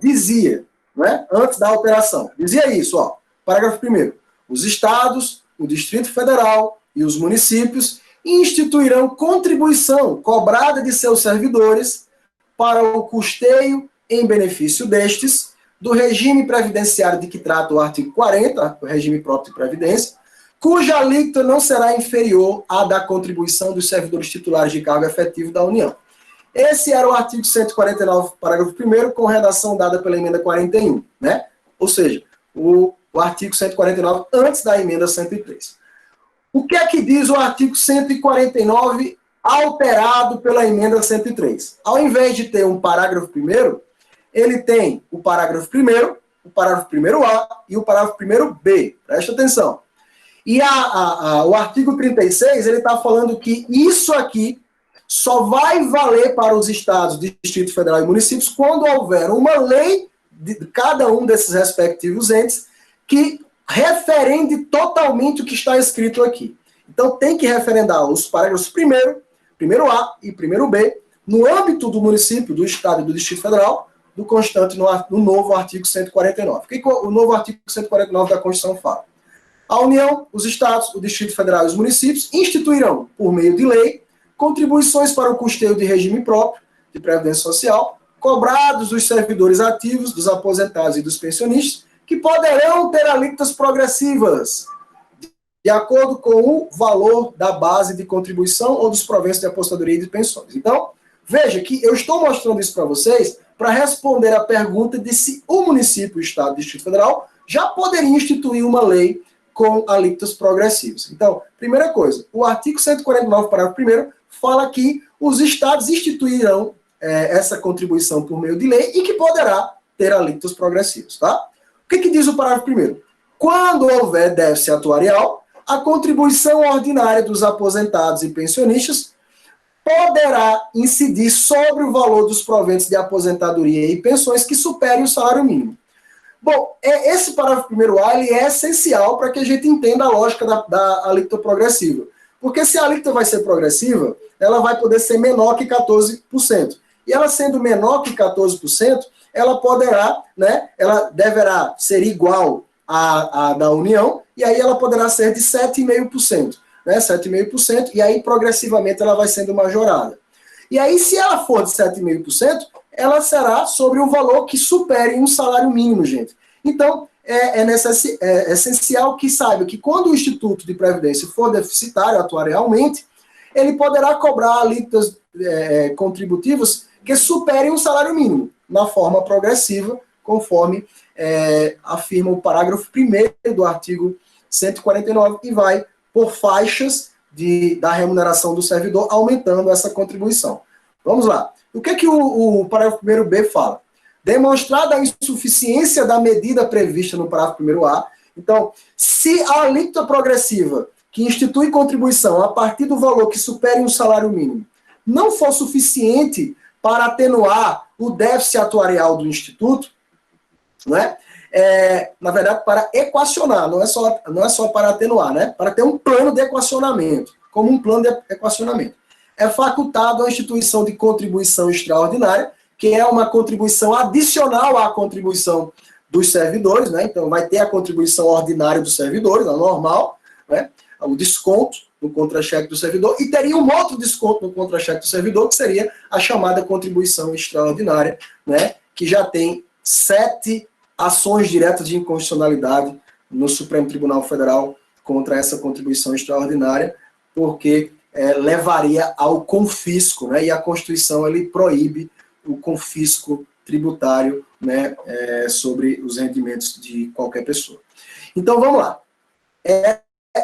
dizia, né, antes da alteração? Dizia isso, ó, parágrafo 1º. Os estados, o Distrito Federal e os municípios instituirão contribuição cobrada de seus servidores para o custeio em benefício destes do regime previdenciário de que trata o artigo 40, o regime próprio de previdência, cuja alíquota não será inferior à da contribuição dos servidores titulares de cargo efetivo da União. Esse era o artigo 149, parágrafo 1º, com redação dada pela emenda 41, né? Ou seja, o artigo 149 antes da emenda 103. O que é que diz o artigo 149 alterado pela emenda 103? Ao invés de ter um parágrafo 1º, ele tem o parágrafo 1º, o parágrafo 1º-A e o parágrafo 1º-B. Presta atenção. E o artigo 36, ele está falando que isso aqui só vai valer para os estados, Distrito Federal e municípios quando houver uma lei de cada um desses respectivos entes que referende totalmente o que está escrito aqui. Então, tem que referendar os parágrafos 1º-A e 1º-B, no âmbito do município, do estado e do Distrito Federal, do constante no novo artigo 149. O que o novo artigo 149 da Constituição fala? A União, os estados, o Distrito Federal e os municípios instituirão, por meio de lei, contribuições para o custeio de regime próprio de previdência social, cobrados dos servidores ativos, dos aposentados e dos pensionistas, que poderão ter alíquotas progressivas, de acordo com o valor da base de contribuição ou dos proventos de aposentadoria e de pensões. Então, veja que eu estou mostrando isso para vocês para responder a pergunta de se o município, o estado e o Distrito Federal já poderia instituir uma lei com alíquotas progressivas. Então, primeira coisa, o artigo 149, parágrafo 1º, fala que os estados instituirão essa contribuição por meio de lei e que poderá ter alíquotas progressivas, tá? O que diz o parágrafo 1º? Quando houver déficit atuarial, a contribuição ordinária dos aposentados e pensionistas poderá incidir sobre o valor dos proventos de aposentadoria e pensões que superem o salário mínimo. Bom, esse parágrafo 1º-A ele é essencial para que a gente entenda a lógica da alíquota progressiva. Porque se a alíquota vai ser progressiva, ela vai poder ser menor que 14%. E ela sendo menor que 14%, ela poderá, né, ela deverá ser igual à da União, e aí ela poderá ser de 7,5%. Né, 7,5%, e aí progressivamente ela vai sendo majorada. E aí, se ela for de 7,5%, ela será sobre um valor que supere um salário mínimo, gente. Então, é essencial que saiba que quando o Instituto de Previdência for deficitário atuarialmente, ele poderá cobrar alíquotas contributivas que superem um salário mínimo, na forma progressiva, conforme afirma o parágrafo 1º do artigo 149, e vai por faixas da remuneração do servidor, aumentando essa contribuição. Vamos lá. O que é que o parágrafo 1º-B fala? Demonstrada a insuficiência da medida prevista no parágrafo 1º-A, então, se a alíquota progressiva que institui contribuição a partir do valor que supere um salário mínimo não for suficiente para atenuar o déficit atuarial do Instituto, não é? Na verdade, para equacionar, não é só para atenuar, né? Para ter um plano de equacionamento, como um plano de equacionamento. É facultado a instituição de contribuição extraordinária, que é uma contribuição adicional à contribuição dos servidores, né? Então, vai ter a contribuição ordinária dos servidores, a normal, né? O desconto no contra-cheque do servidor, e teria um outro desconto no contra-cheque do servidor, que seria a chamada contribuição extraordinária, né? Que já tem 7 ações diretas de inconstitucionalidade no Supremo Tribunal Federal contra essa contribuição extraordinária, porque levaria ao confisco, né? E a Constituição ele proíbe o confisco tributário, né? Sobre os rendimentos de qualquer pessoa. Então, vamos lá.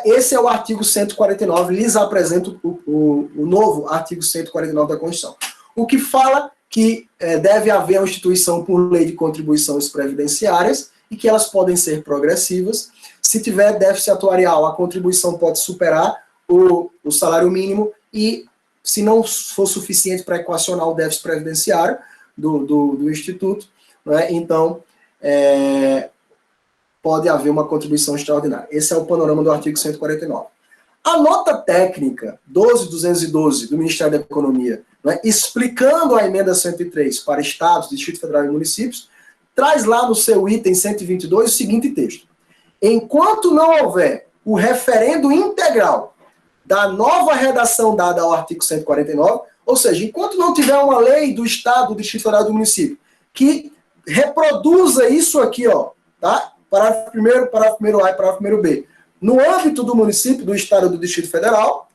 Esse é o artigo 149, lhes apresento o novo artigo 149 da Constituição. O que fala que deve haver uma instituição por lei de contribuições previdenciárias e que elas podem ser progressivas. Se tiver déficit atuarial, a contribuição pode superar o salário mínimo e, se não for suficiente para equacionar o déficit previdenciário do Instituto, né, então pode haver uma contribuição extraordinária. Esse é o panorama do artigo 149. A nota técnica 12.212 do Ministério da Economia, né, explicando a emenda 103 para estados, Distrito Federal e municípios, traz lá no seu item 122 o seguinte texto: enquanto não houver o referendo integral da nova redação dada ao artigo 149, ou seja, enquanto não tiver uma lei do estado, do Distrito Federal e do município que reproduza isso aqui, ó, tá? Parágrafo 1º, parágrafo 1º-A e parágrafo 1º-B, no âmbito do município, do estado ou do Distrito Federal,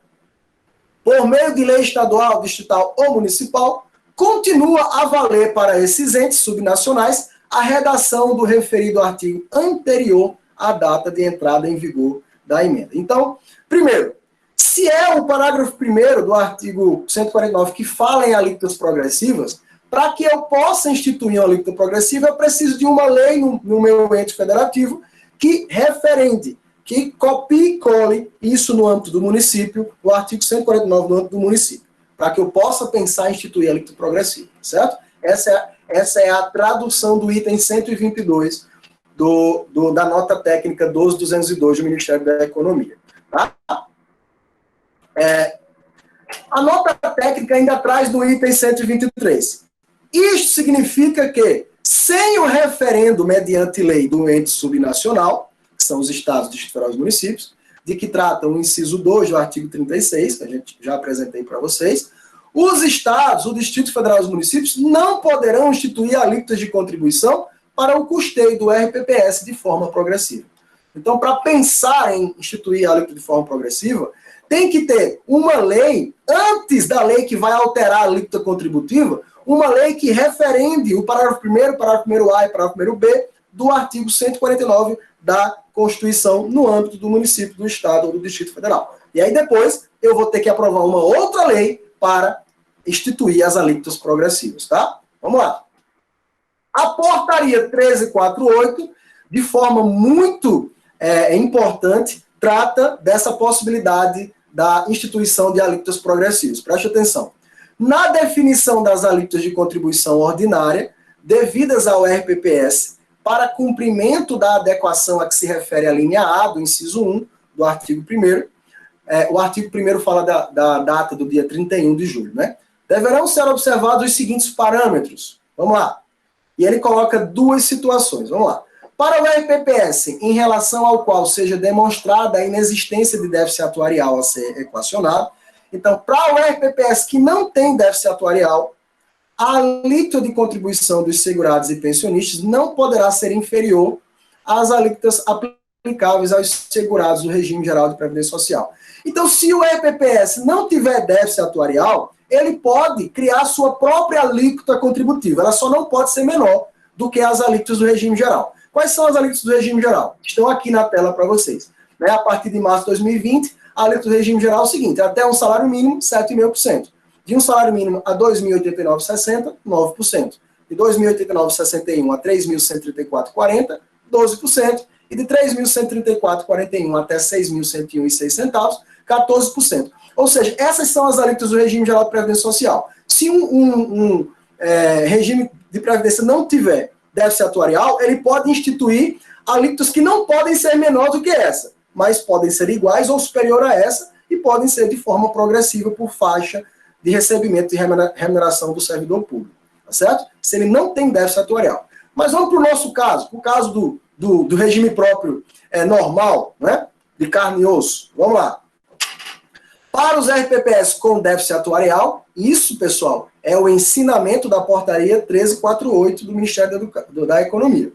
por meio de lei estadual, distrital ou municipal, continua a valer para esses entes subnacionais a redação do referido artigo anterior à data de entrada em vigor da emenda. Então, primeiro, se é o parágrafo 1º do artigo 149 que fala em alíquotas progressivas, para que eu possa instituir uma alíquota progressiva, eu preciso de uma lei no meu ente federativo que referende, que copie e cole isso no âmbito do município, o artigo 149 no âmbito do município, para que eu possa pensar em instituir a alíquota progressiva, certo? Essa é a tradução do item 122 da nota técnica 12.202 do Ministério da Economia. Tá? A nota técnica ainda traz no item 123. Isto significa que, sem o referendo mediante lei do ente subnacional, que são os estados, distritos federais e municípios, de que trata o inciso 2 do artigo 36, que a gente já apresentei para vocês, os estados, o Distrito Federal e os municípios não poderão instituir alíquotas de contribuição para o custeio do RPPS de forma progressiva. Então, para pensar em instituir a alíquota de forma progressiva, tem que ter uma lei, antes da lei que vai alterar a alíquota contributiva, uma lei que referende o parágrafo 1º, parágrafo 1º-A e parágrafo 1º-B do artigo 149 da Constituição no âmbito do município, do estado ou do Distrito Federal. E aí depois eu vou ter que aprovar uma outra lei para instituir as alíquotas progressivas, tá? Vamos lá. A portaria 1348, de forma muito importante, trata dessa possibilidade da instituição de alíquotas progressivas. Preste atenção. Na definição das alíquotas de contribuição ordinária, devidas ao RPPS, para cumprimento da adequação a que se refere a linha A do inciso 1 do artigo 1º, o artigo 1º fala da data do dia 31 de julho, né? Deverão ser observados os seguintes parâmetros. Vamos lá. E ele coloca duas situações. Vamos lá. Para o RPPS, em relação ao qual seja demonstrada a inexistência de déficit atuarial a ser equacionado, então, para o RPPS que não tem déficit atuarial, a alíquota de contribuição dos segurados e pensionistas não poderá ser inferior às alíquotas aplicáveis aos segurados do regime geral de previdência social. Então, se o RPPS não tiver déficit atuarial, ele pode criar sua própria alíquota contributiva. Ela só não pode ser menor do que as alíquotas do regime geral. Quais são as alíquotas do regime geral? Estão aqui na tela para vocês. Né? A partir de março de 2020, a alíquota do regime geral é o seguinte, até um salário mínimo, 7,5%. De um salário mínimo a R$ 2.089,60, 9%. De R$ 2.089,61 a R$ 3.134,40, 12%. E de R$ 3.134,41 até R$ 6.101,06, 14%. Ou seja, essas são as alíquotas do regime geral de previdência social. Se um regime de previdência não tiver déficit atuarial, ele pode instituir alíquotas que não podem ser menores do que essa, mas podem ser iguais ou superior a essa e podem ser de forma progressiva por faixa de recebimento de remuneração do servidor público, tá certo? Se ele não tem déficit atuarial. Mas vamos para o nosso caso, o caso do regime próprio normal, né? De carne e osso. Vamos lá. Para os RPPS com déficit atuarial, isso, pessoal, é o ensinamento da portaria 1348 do Ministério da Economia.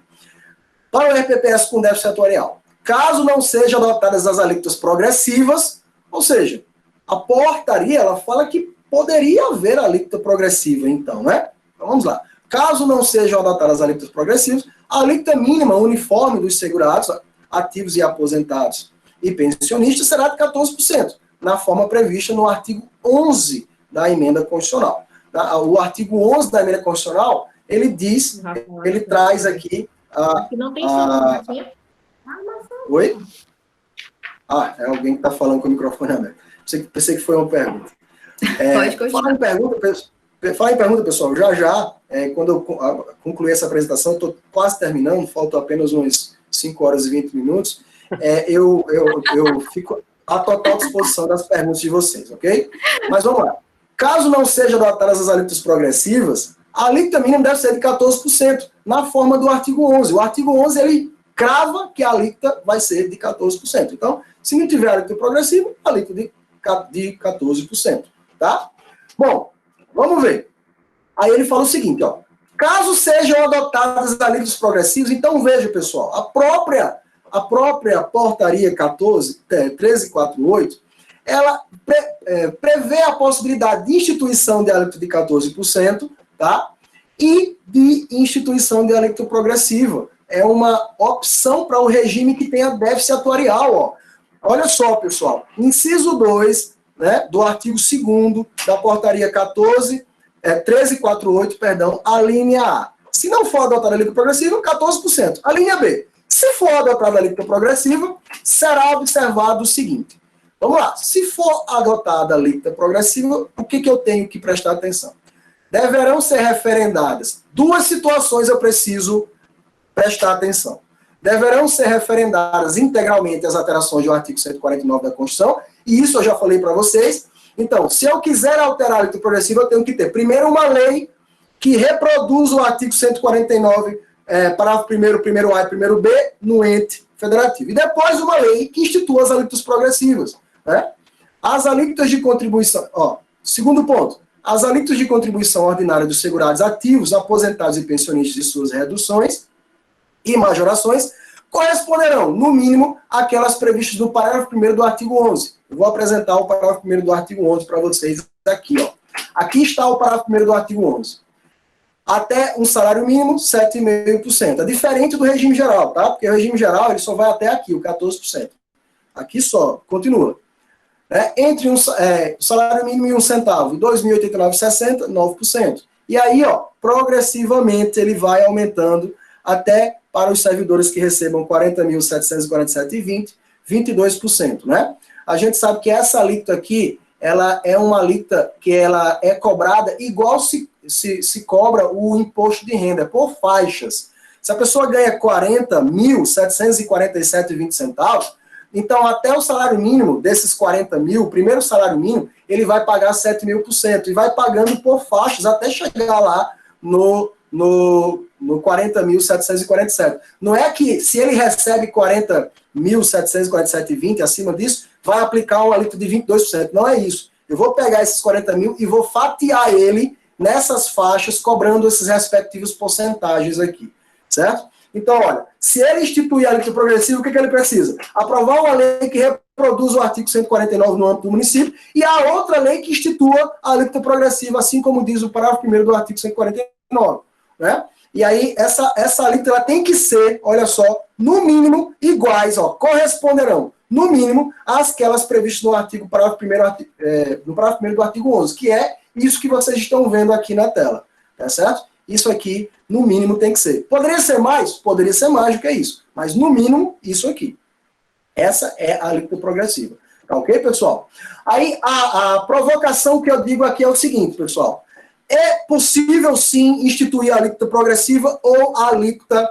Para o RPPS com déficit atuarial, caso não sejam adotadas as alíquotas progressivas, ou seja, a portaria ela fala que poderia haver alíquota progressiva, então, né? Então vamos lá. Caso não sejam adotadas as alíquotas progressivas, a alíquota mínima uniforme dos segurados, ativos e aposentados e pensionistas será de 14%, na forma prevista no artigo 11 da emenda constitucional. O artigo 11 da emenda constitucional, ele diz, ele traz aqui não tem som, Oi? É alguém que está falando com o microfone aberto. Pensei que foi uma pergunta. Pode continuar. Falar em pergunta, pessoal, já, quando eu concluir essa apresentação, estou quase terminando, faltam apenas umas 5 horas e 20 minutos, eu fico à total disposição das perguntas de vocês, ok? Mas vamos lá. Caso não sejam adotadas as alíquotas progressivas, a alíquota mínima deve ser de 14%, na forma do artigo 11. O artigo 11, ele crava que a alíquota vai ser de 14%. Então, se não tiver alíquota progressiva, a alíquota de 14%, tá? Bom, vamos ver. Aí ele fala o seguinte, ó. Caso sejam adotadas as alíquotas progressivas, então veja, pessoal, a própria portaria 1348, ela prevê a possibilidade de instituição de alíquota de 14%, tá? E de instituição de alíquota progressiva. É uma opção para o regime que tenha déficit atuarial, ó. Olha só, pessoal, inciso 2, né, do artigo 2º da portaria 1348, a linha A. Se não for adotada a alíquota progressiva, 14%. A linha B. Se for adotada a alíquota progressiva, será observado o seguinte. Vamos lá. Se for adotada a alíquota progressiva, o que eu tenho que prestar atenção? Deverão ser referendadas. 2 situações eu preciso prestar atenção. Deverão ser referendadas integralmente as alterações do artigo 149 da Constituição, e isso eu já falei para vocês. Então, se eu quiser alterar a alíquota progressiva, eu tenho que ter, primeiro, uma lei que reproduza o artigo 149, parágrafo 1º, 1º A e 1º B, no ente federativo. E depois uma lei que institua as alíquotas progressivas. Né? As alíquotas de contribuição... Segundo ponto. As alíquotas de contribuição ordinária dos segurados ativos, aposentados e pensionistas e suas reduções e majorações corresponderão, no mínimo, àquelas previstas no parágrafo 1º do artigo 11. Eu vou apresentar o parágrafo 1º do artigo 11 para vocês aqui, ó. Aqui está o parágrafo 1º do artigo 11. Até um salário mínimo, 7,5%. É diferente do regime geral, tá? Porque o regime geral, ele só vai até aqui, o 14%. Aqui só, continua. Entre o salário mínimo e 1 centavo, 2.089,60, 9%. E aí, ó, progressivamente, ele vai aumentando até para os servidores que recebam 40.747,20, 22%, né? A gente sabe que essa alíquota aqui, ela é uma alíquota que ela é cobrada igual se cobra o imposto de renda, por faixas. Se a pessoa ganha 40.747,20 centavos, então até o salário mínimo desses 40 mil, o primeiro salário mínimo, ele vai pagar 7.000% e vai pagando por faixas até chegar lá no 40.747. Não é que se ele recebe 40.747,20, acima disso, vai aplicar um alíquota de 22%. Não é isso. Eu vou pegar esses 40 mil e vou fatiar ele nessas faixas, cobrando esses respectivos porcentagens aqui, certo? Então, olha, se ele instituir a alíquota progressiva, o que ele precisa? Aprovar uma lei que reproduz o artigo 149 no âmbito do município e a outra lei que institua a alíquota progressiva, assim como diz o parágrafo 1º do artigo 149. Né? E aí, essa alíquota ela tem que ser, olha só, no mínimo iguais, ó, corresponderão, no mínimo, àquelas previstas no artigo, parágrafo 1º, no parágrafo 1º do artigo 11, que é isso que vocês estão vendo aqui na tela, tá certo? Isso aqui, no mínimo, tem que ser. Poderia ser mais? Poderia ser mais do que isso, mas no mínimo, isso aqui. Essa é a alíquota progressiva. Tá ok, pessoal? Aí, a provocação que eu digo aqui é o seguinte, pessoal. É possível, sim, instituir a alíquota progressiva ou a alíquota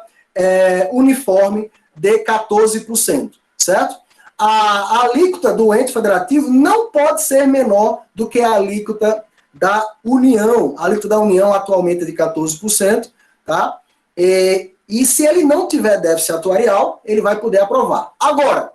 uniforme de 14%, certo? A alíquota do ente federativo não pode ser menor do que a alíquota da União. A alíquota da União atualmente é de 14%, tá? E se ele não tiver déficit atuarial, ele vai poder aprovar. Agora,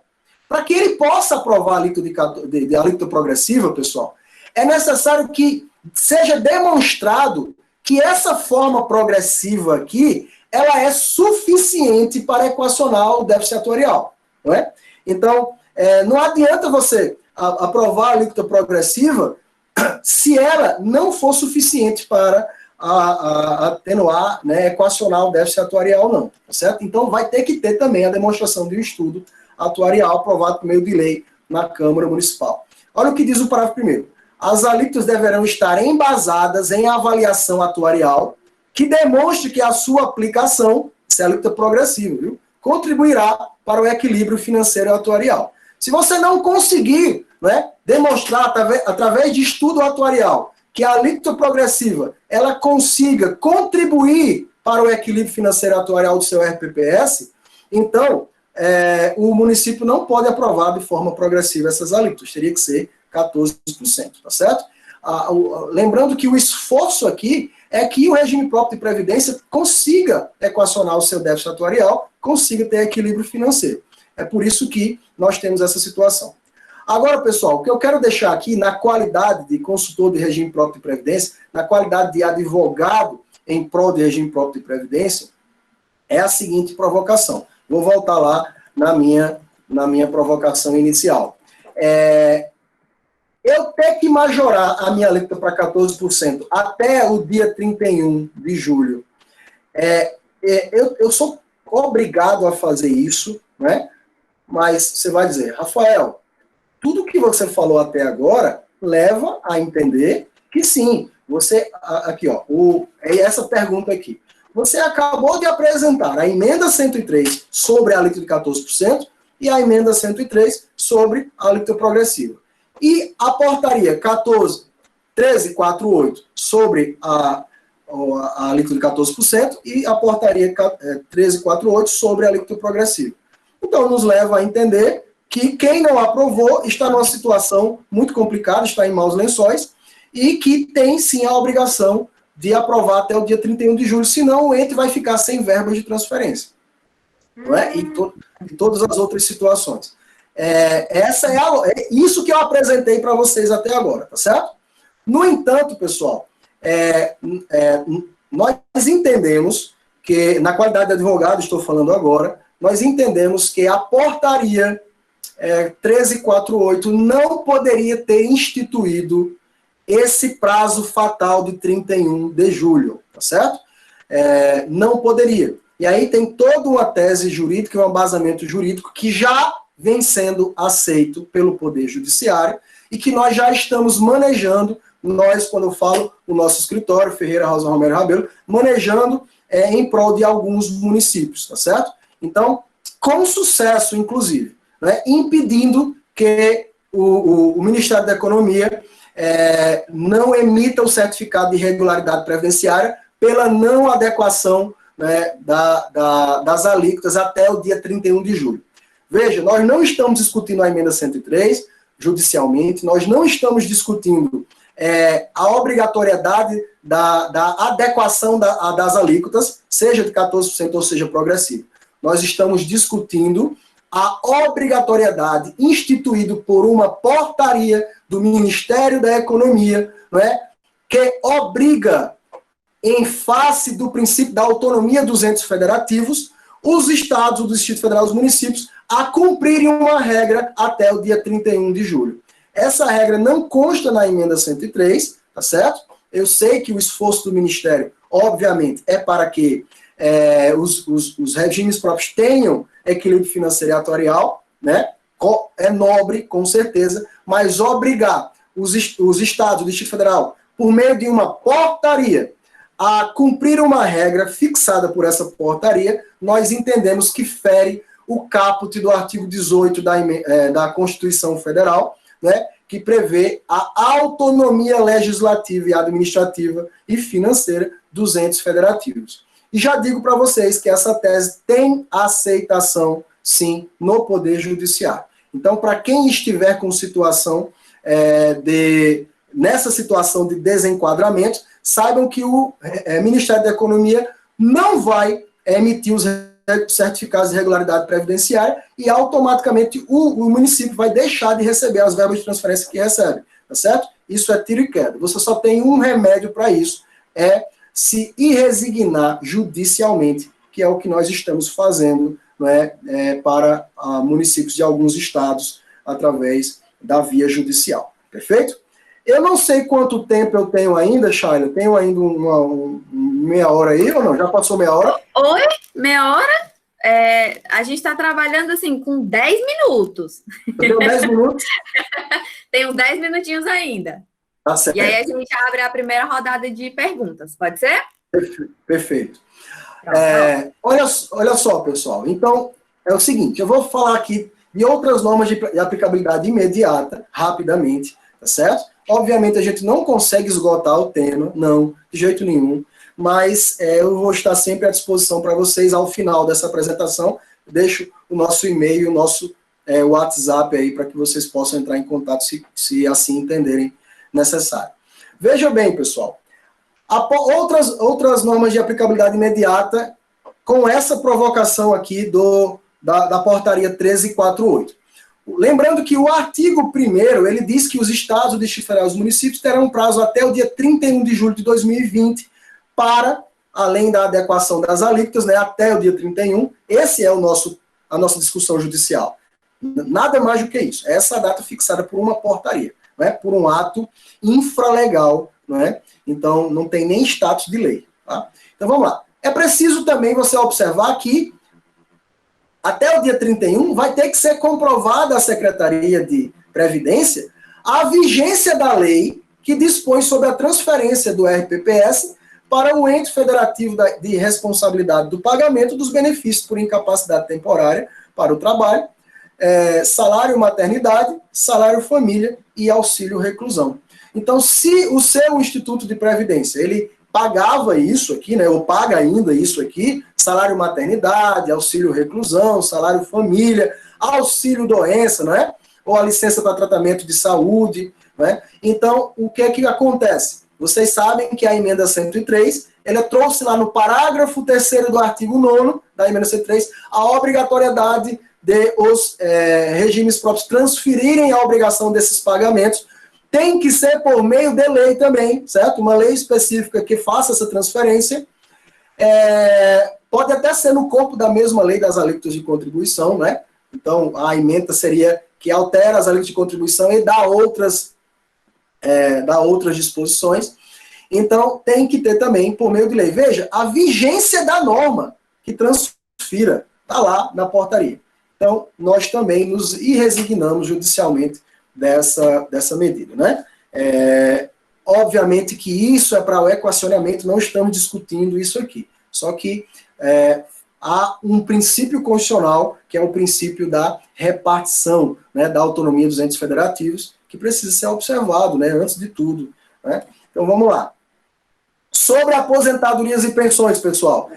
para que ele possa aprovar a alíquota de alíquota progressiva, pessoal, é necessário que seja demonstrado que essa forma progressiva aqui, ela é suficiente para equacionar o déficit atuarial, não é? Então, não adianta você aprovar a alíquota progressiva se ela não for suficiente para atenuar, né, equacionar o déficit atuarial, não, tá certo? Então, vai ter que ter também a demonstração de um estudo atuarial aprovado por meio de lei na Câmara Municipal. Olha o que diz o parágrafo 1º. As alíquotas deverão estar embasadas em avaliação atuarial que demonstre que a sua aplicação, se é alíquota progressiva, viu, contribuirá para o equilíbrio financeiro e atuarial. Se você não conseguir, né, demonstrar através de estudo atuarial que a alíquota progressiva ela consiga contribuir para o equilíbrio financeiro e atuarial do seu RPPS, então o município não pode aprovar de forma progressiva essas alíquotas, teria que ser 14%, tá certo? Lembrando que o esforço aqui é que o regime próprio de previdência consiga equacionar o seu déficit atuarial, consiga ter equilíbrio financeiro. É por isso que nós temos essa situação. Agora, pessoal, o que eu quero deixar aqui, na qualidade de consultor de regime próprio de previdência, na qualidade de advogado em prol de regime próprio de previdência, é a seguinte provocação. Vou voltar lá na minha provocação inicial. Eu ter que majorar a minha alíquota para 14% até o dia 31 de julho, eu sou obrigado a fazer isso, né? Mas você vai dizer, Rafael, tudo que você falou até agora leva a entender que sim, você, aqui ó, essa pergunta aqui, você acabou de apresentar a emenda 103 sobre a alíquota de 14% e a emenda 103 sobre a alíquota progressiva. E a portaria 1348 sobre a alíquota de 14% e a portaria 1348 sobre a alíquota progressiva. Então, nos leva a entender que quem não aprovou está numa situação muito complicada, está em maus lençóis, e que tem, sim, a obrigação de aprovar até o dia 31 de julho, senão o ente vai ficar sem verba de transferência. Não é? E todas as outras situações. Isso que eu apresentei para vocês até agora, tá certo? No entanto, pessoal, nós entendemos que, na qualidade de advogado, estou falando agora, nós entendemos que a portaria 1348 não poderia ter instituído esse prazo fatal de 31 de julho, tá certo? Não poderia. E aí tem toda uma tese jurídica, um embasamento jurídico que já vem sendo aceito pelo Poder Judiciário e que nós já estamos manejando, nós, quando eu falo, o nosso escritório, Ferreira Rosa Romero Rabelo, manejando em prol de alguns municípios, tá certo? Então, com sucesso, inclusive, né, impedindo que o Ministério da Economia não emita o certificado de irregularidade previdenciária pela não adequação, né, das alíquotas até o dia 31 de julho. Veja, nós não estamos discutindo a emenda 103 judicialmente, nós não estamos discutindo a obrigatoriedade da adequação das alíquotas, seja de 14% ou seja progressiva. Nós estamos discutindo a obrigatoriedade instituída por uma portaria do Ministério da Economia, não é, que obriga, em face do princípio da autonomia dos entes federativos, os estados, o Distrito Federal e os municípios a cumprirem uma regra até o dia 31 de julho. Essa regra não consta na emenda 103, tá certo? Eu sei que o esforço do Ministério obviamente, é para que os regimes próprios tenham equilíbrio financeiro e atuarial, né? É nobre, com certeza, mas obrigar os estados, o Distrito Federal, por meio de uma portaria, a cumprir uma regra fixada por essa portaria, nós entendemos que fere o caput do artigo 18 da Constituição Federal, né, que prevê a autonomia legislativa e administrativa e financeira dos entes federativos. E já digo para vocês que essa tese tem aceitação, sim, no Poder Judiciário. Então, para quem estiver com situação nessa situação de desenquadramento, saibam que o Ministério da Economia não vai emitir os certificados de regularidade previdenciária e automaticamente o município vai deixar de receber as verbas de transferência que recebe, tá certo? Isso é tiro e queda. Você só tem um remédio para isso, é se irresignar judicialmente, que é o que nós estamos fazendo, não é, para municípios de alguns estados através da via judicial. Perfeito? Eu não sei quanto tempo eu tenho ainda, Shayla. Tenho ainda uma meia hora aí ou não? Já passou meia hora? Oi? Meia hora? A gente está trabalhando assim com 10 minutos. Eu tenho 10 minutos? Tem uns 10 minutinhos ainda. Tá certo. E aí a gente abre a primeira rodada de perguntas. Pode ser? Perfeito. Olha só, pessoal. Então, é o seguinte, eu vou falar aqui de outras normas de aplicabilidade imediata, rapidamente, tá certo? Obviamente, a gente não consegue esgotar o tema, não, de jeito nenhum, mas eu vou estar sempre à disposição para vocês ao final dessa apresentação. Deixo o nosso e-mail, o nosso WhatsApp aí, para que vocês possam entrar em contato, se assim entenderem necessário. Veja bem, pessoal, outras normas de aplicabilidade imediata com essa provocação aqui da portaria 1348. Lembrando que o artigo 1º, ele diz que os estados, o Distrito Federal e os municípios terão um prazo até o dia 31 de julho de 2020 para, além da adequação das alíquotas, né, até o dia 31, esse é a nossa discussão judicial. Nada mais do que isso. Essa data fixada por uma portaria, né, por um ato infralegal, né, então não tem nem status de lei. Tá? Então vamos lá. É preciso também você observar que até o dia 31, vai ter que ser comprovada à Secretaria de Previdência a vigência da lei que dispõe sobre a transferência do RPPS para o ente federativo de responsabilidade do pagamento dos benefícios por incapacidade temporária para o trabalho, salário maternidade, salário família e auxílio reclusão. Então, se o seu Instituto de Previdência, ele pagava isso aqui, né, ou paga ainda isso aqui, salário maternidade, auxílio reclusão, salário família, auxílio doença, né, ou a licença para tratamento de saúde, né? Então, o que é que acontece? Vocês sabem que a emenda 103, ela trouxe lá no parágrafo 3º do artigo 9º da emenda 103, a obrigatoriedade de os regimes próprios transferirem a obrigação desses pagamentos. Tem que ser por meio de lei também, certo? Uma lei específica que faça essa transferência. Pode até ser no corpo da mesma lei das alíquotas de contribuição, né? Então, a emenda seria que altera as alíquotas de contribuição e dá outras disposições. Então, tem que ter também por meio de lei. Veja, a vigência da norma que transfira está lá na portaria. Então, nós também nos irresignamos judicialmente dessa medida, né? Obviamente que isso é para o equacionamento, não estamos discutindo isso aqui. Só que há um princípio constitucional, que é o princípio da repartição, né, da autonomia dos entes federativos, que precisa ser observado, né, antes de tudo, né? Então, vamos lá. Sobre aposentadorias e pensões, pessoal,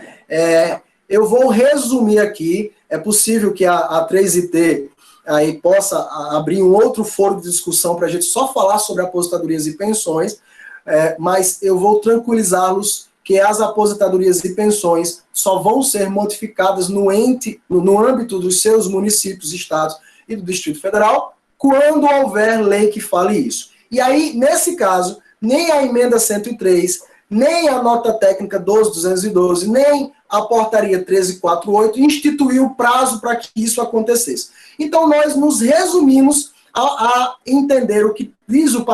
eu vou resumir aqui. É possível que a 3IT aí possa abrir um outro foro de discussão para a gente só falar sobre aposentadorias e pensões, mas eu vou tranquilizá-los que as aposentadorias e pensões só vão ser modificadas no âmbito dos seus municípios, estados e do Distrito Federal, quando houver lei que fale isso. E aí, nesse caso, nem a emenda 103, nem a nota técnica 12.212, nem a portaria 1348 instituiu prazo para que isso acontecesse. Então, nós nos resumimos a entender o que diz o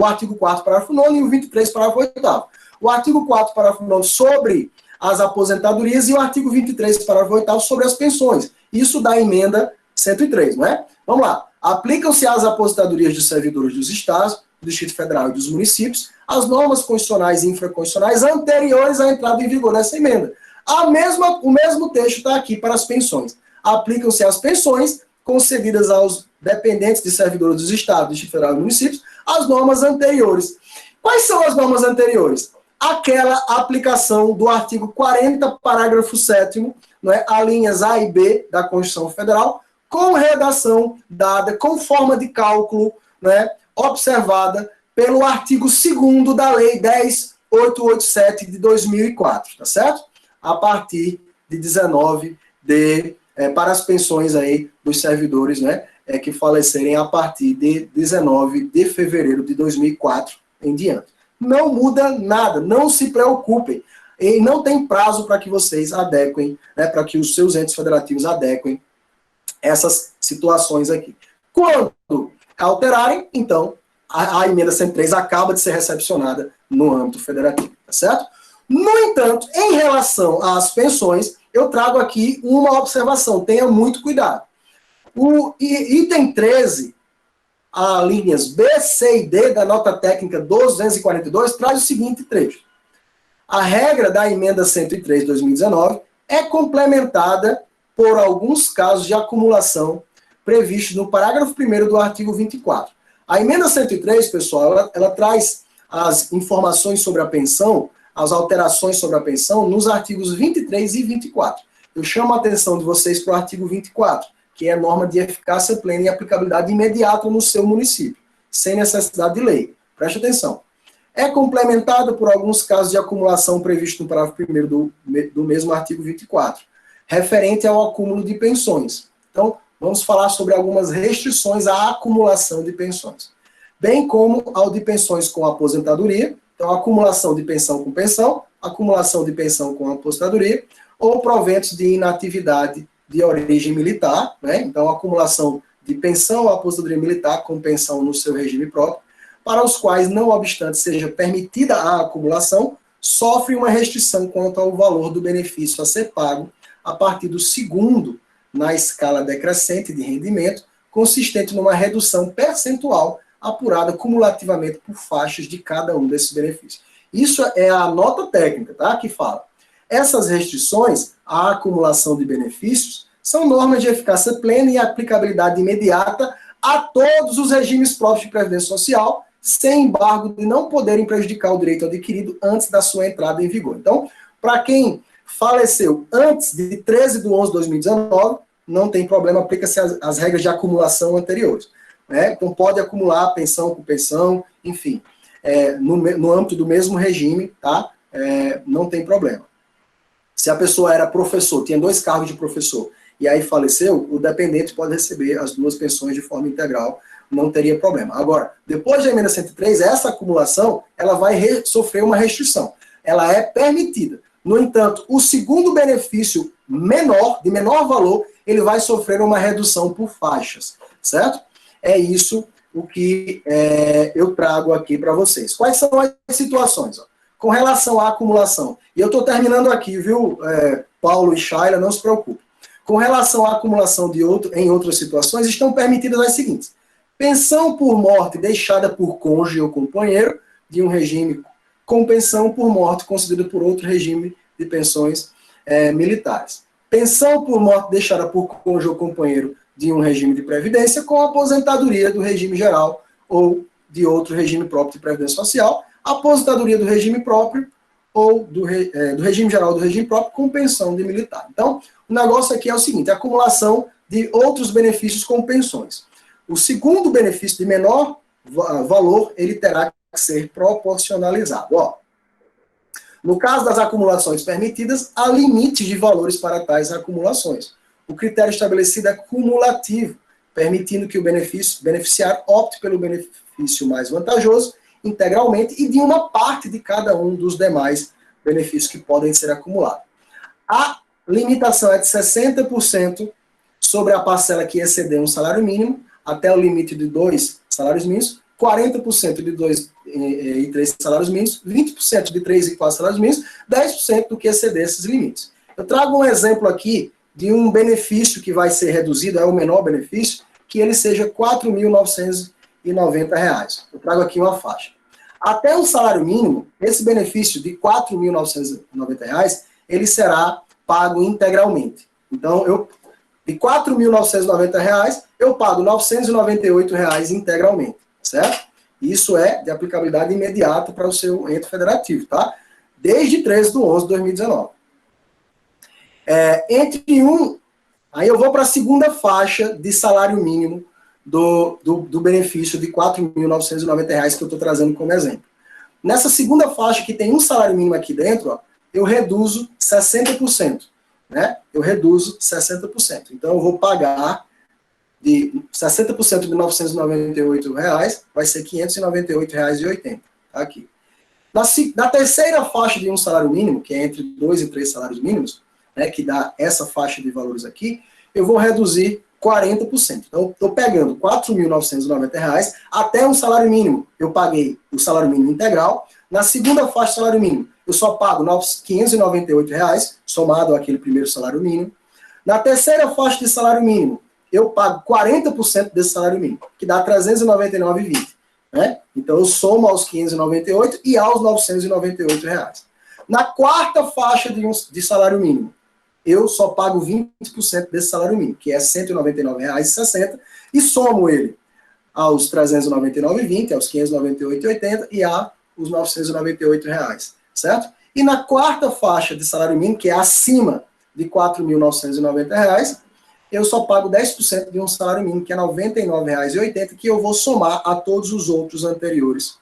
artigo 4º, parágrafo 9º e o 23, parágrafo 8º. O artigo 4º, parágrafo 9º, sobre as aposentadorias e o artigo 23, parágrafo 8º, sobre as pensões. Isso da emenda 103, não é? Vamos lá. Aplicam-se às aposentadorias dos servidores dos estados, do Distrito Federal e dos municípios as normas constitucionais e infraconstitucionais anteriores à entrada em vigor dessa emenda. O mesmo texto está aqui para as pensões. Aplicam-se às pensões concedidas aos dependentes de servidores dos estados, do Distrito Federal e municípios as normas anteriores. Quais são as normas anteriores? Aquela aplicação do artigo 40, parágrafo 7º, não é, a linhas A e B da Constituição Federal, com redação dada, com forma de cálculo, né, observada pelo artigo 2º da Lei 10.887 de 2004, tá certo? A partir de 19 para as pensões aí dos servidores, né, que falecerem a partir de 19 de fevereiro de 2004 em diante. Não muda nada, não se preocupem. E não tem prazo para que vocês adequem, né, para que os seus entes federativos adequem essas situações aqui. Quando alterarem, então, a emenda 103 acaba de ser recepcionada no âmbito federativo, tá certo? No entanto, em relação às pensões, eu trago aqui uma observação, tenha muito cuidado. O item 13, as linhas B, C e D da nota técnica 12.242, traz o seguinte trecho. A regra da emenda 103 de 2019 é complementada por alguns casos de acumulação previstos no parágrafo 1º do artigo 24. A emenda 103, pessoal, ela traz as informações sobre a pensão, as alterações sobre a pensão, nos artigos 23 e 24. Eu chamo a atenção de vocês para o artigo 24, que é a norma de eficácia plena e aplicabilidade imediata no seu município, sem necessidade de lei. Preste atenção. É complementada por alguns casos de acumulação previsto no parágrafo 1º do mesmo artigo 24, referente ao acúmulo de pensões. Então, vamos falar sobre algumas restrições à acumulação de pensões, bem como ao de pensões com aposentadoria, então acumulação de pensão com pensão, acumulação de pensão com aposentadoria, ou proventos de inatividade de origem militar, né? Então acumulação de pensão ou aposentadoria militar com pensão no seu regime próprio, para os quais, não obstante seja permitida a acumulação, sofre uma restrição quanto ao valor do benefício a ser pago a partir do segundo na escala decrescente de rendimento, consistente numa redução percentual apurada cumulativamente por faixas de cada um desses benefícios. Isso é a nota técnica, tá? Que fala. Essas restrições à acumulação de benefícios são normas de eficácia plena e aplicabilidade imediata a todos os regimes próprios de previdência social, sem embargo de não poderem prejudicar o direito adquirido antes da sua entrada em vigor. Então, para quem faleceu antes de 13 de 11 de 2019, não tem problema, aplica-se as regras de acumulação anteriores. Né? Então, pode acumular pensão com pensão, enfim, no âmbito do mesmo regime, tá? Não tem problema. Se a pessoa era professor, tinha 2 cargos de professor, e aí faleceu, o dependente pode receber as 2 pensões de forma integral, não teria problema. Agora, depois da emenda 103, essa acumulação, ela vai sofrer uma restrição. Ela é permitida. No entanto, o segundo benefício menor, de menor valor, ele vai sofrer uma redução por faixas, certo? É isso o que eu trago aqui para vocês. Quais são as situações? Ó? Com relação à acumulação, e eu estou terminando aqui, viu, Paulo e Shayla, não se preocupe. Com relação à acumulação em outras situações, estão permitidas as seguintes. Pensão por morte deixada por cônjuge ou companheiro de um regime com pensão por morte concedida por outro regime de pensões militares. Pensão por morte deixada por cônjuge ou companheiro de um regime de previdência com aposentadoria do regime geral ou de outro regime próprio de previdência social, aposentadoria do regime próprio ou do regime geral do regime próprio com pensão de militar. Então, o negócio aqui é o seguinte, a acumulação de outros benefícios com pensões. O segundo benefício de menor valor, ele terá que ser proporcionalizado. Ó, no caso das acumulações permitidas, há limites de valores para tais acumulações. O critério estabelecido é cumulativo, permitindo que o beneficiário opte pelo benefício mais vantajoso integralmente e de uma parte de cada um dos demais benefícios que podem ser acumulados. A limitação é de 60% sobre a parcela que exceder um salário mínimo, até o limite de 2 salários mínimos, 40% de 2 e 3 salários mínimos, 20% de 3 e 4 salários mínimos, 10% do que exceder esses limites. Eu trago um exemplo aqui de um benefício que vai ser reduzido, é o menor benefício, que ele seja R$ 4.990. Eu trago aqui uma faixa. Até o salário mínimo, esse benefício de R$ 4.990, ele será pago integralmente. Então, de R$ 4.990, eu pago R$ 998 integralmente, certo? Isso é de aplicabilidade imediata para o seu ente federativo, tá? Desde 13/11/2019. Aí eu vou para a segunda faixa de salário mínimo do benefício de R$ 4.990 que eu estou trazendo como exemplo. Nessa segunda faixa, que tem um salário mínimo aqui dentro, ó, eu reduzo 60%. Né? Eu reduzo 60%. Então, eu vou pagar de 60% de R$ 998, vai ser R$ 598,80. Tá aqui. Na terceira faixa de um salário mínimo, que é entre 2 e 3 salários mínimos, né, que dá essa faixa de valores aqui, eu vou reduzir 40%. Então, estou pegando R$ 4.990 até um salário mínimo. Eu paguei o salário mínimo integral. Na segunda faixa de salário mínimo, eu só pago R$ 598, somado àquele primeiro salário mínimo. Na terceira faixa de salário mínimo, eu pago 40% desse salário mínimo, que dá R$ 399,20. Né? Então, eu somo aos 598 e aos R$ 998. Na quarta faixa de salário mínimo, eu só pago 20% desse salário mínimo, que é R$ 199,60, e somo ele aos R$ 399,20, aos R$ 598,80 e aos R$ 998, certo? E na quarta faixa de salário mínimo, que é acima de R$ 4.990, eu só pago 10% de um salário mínimo, que é R$ 99,80, que eu vou somar a todos os outros anteriores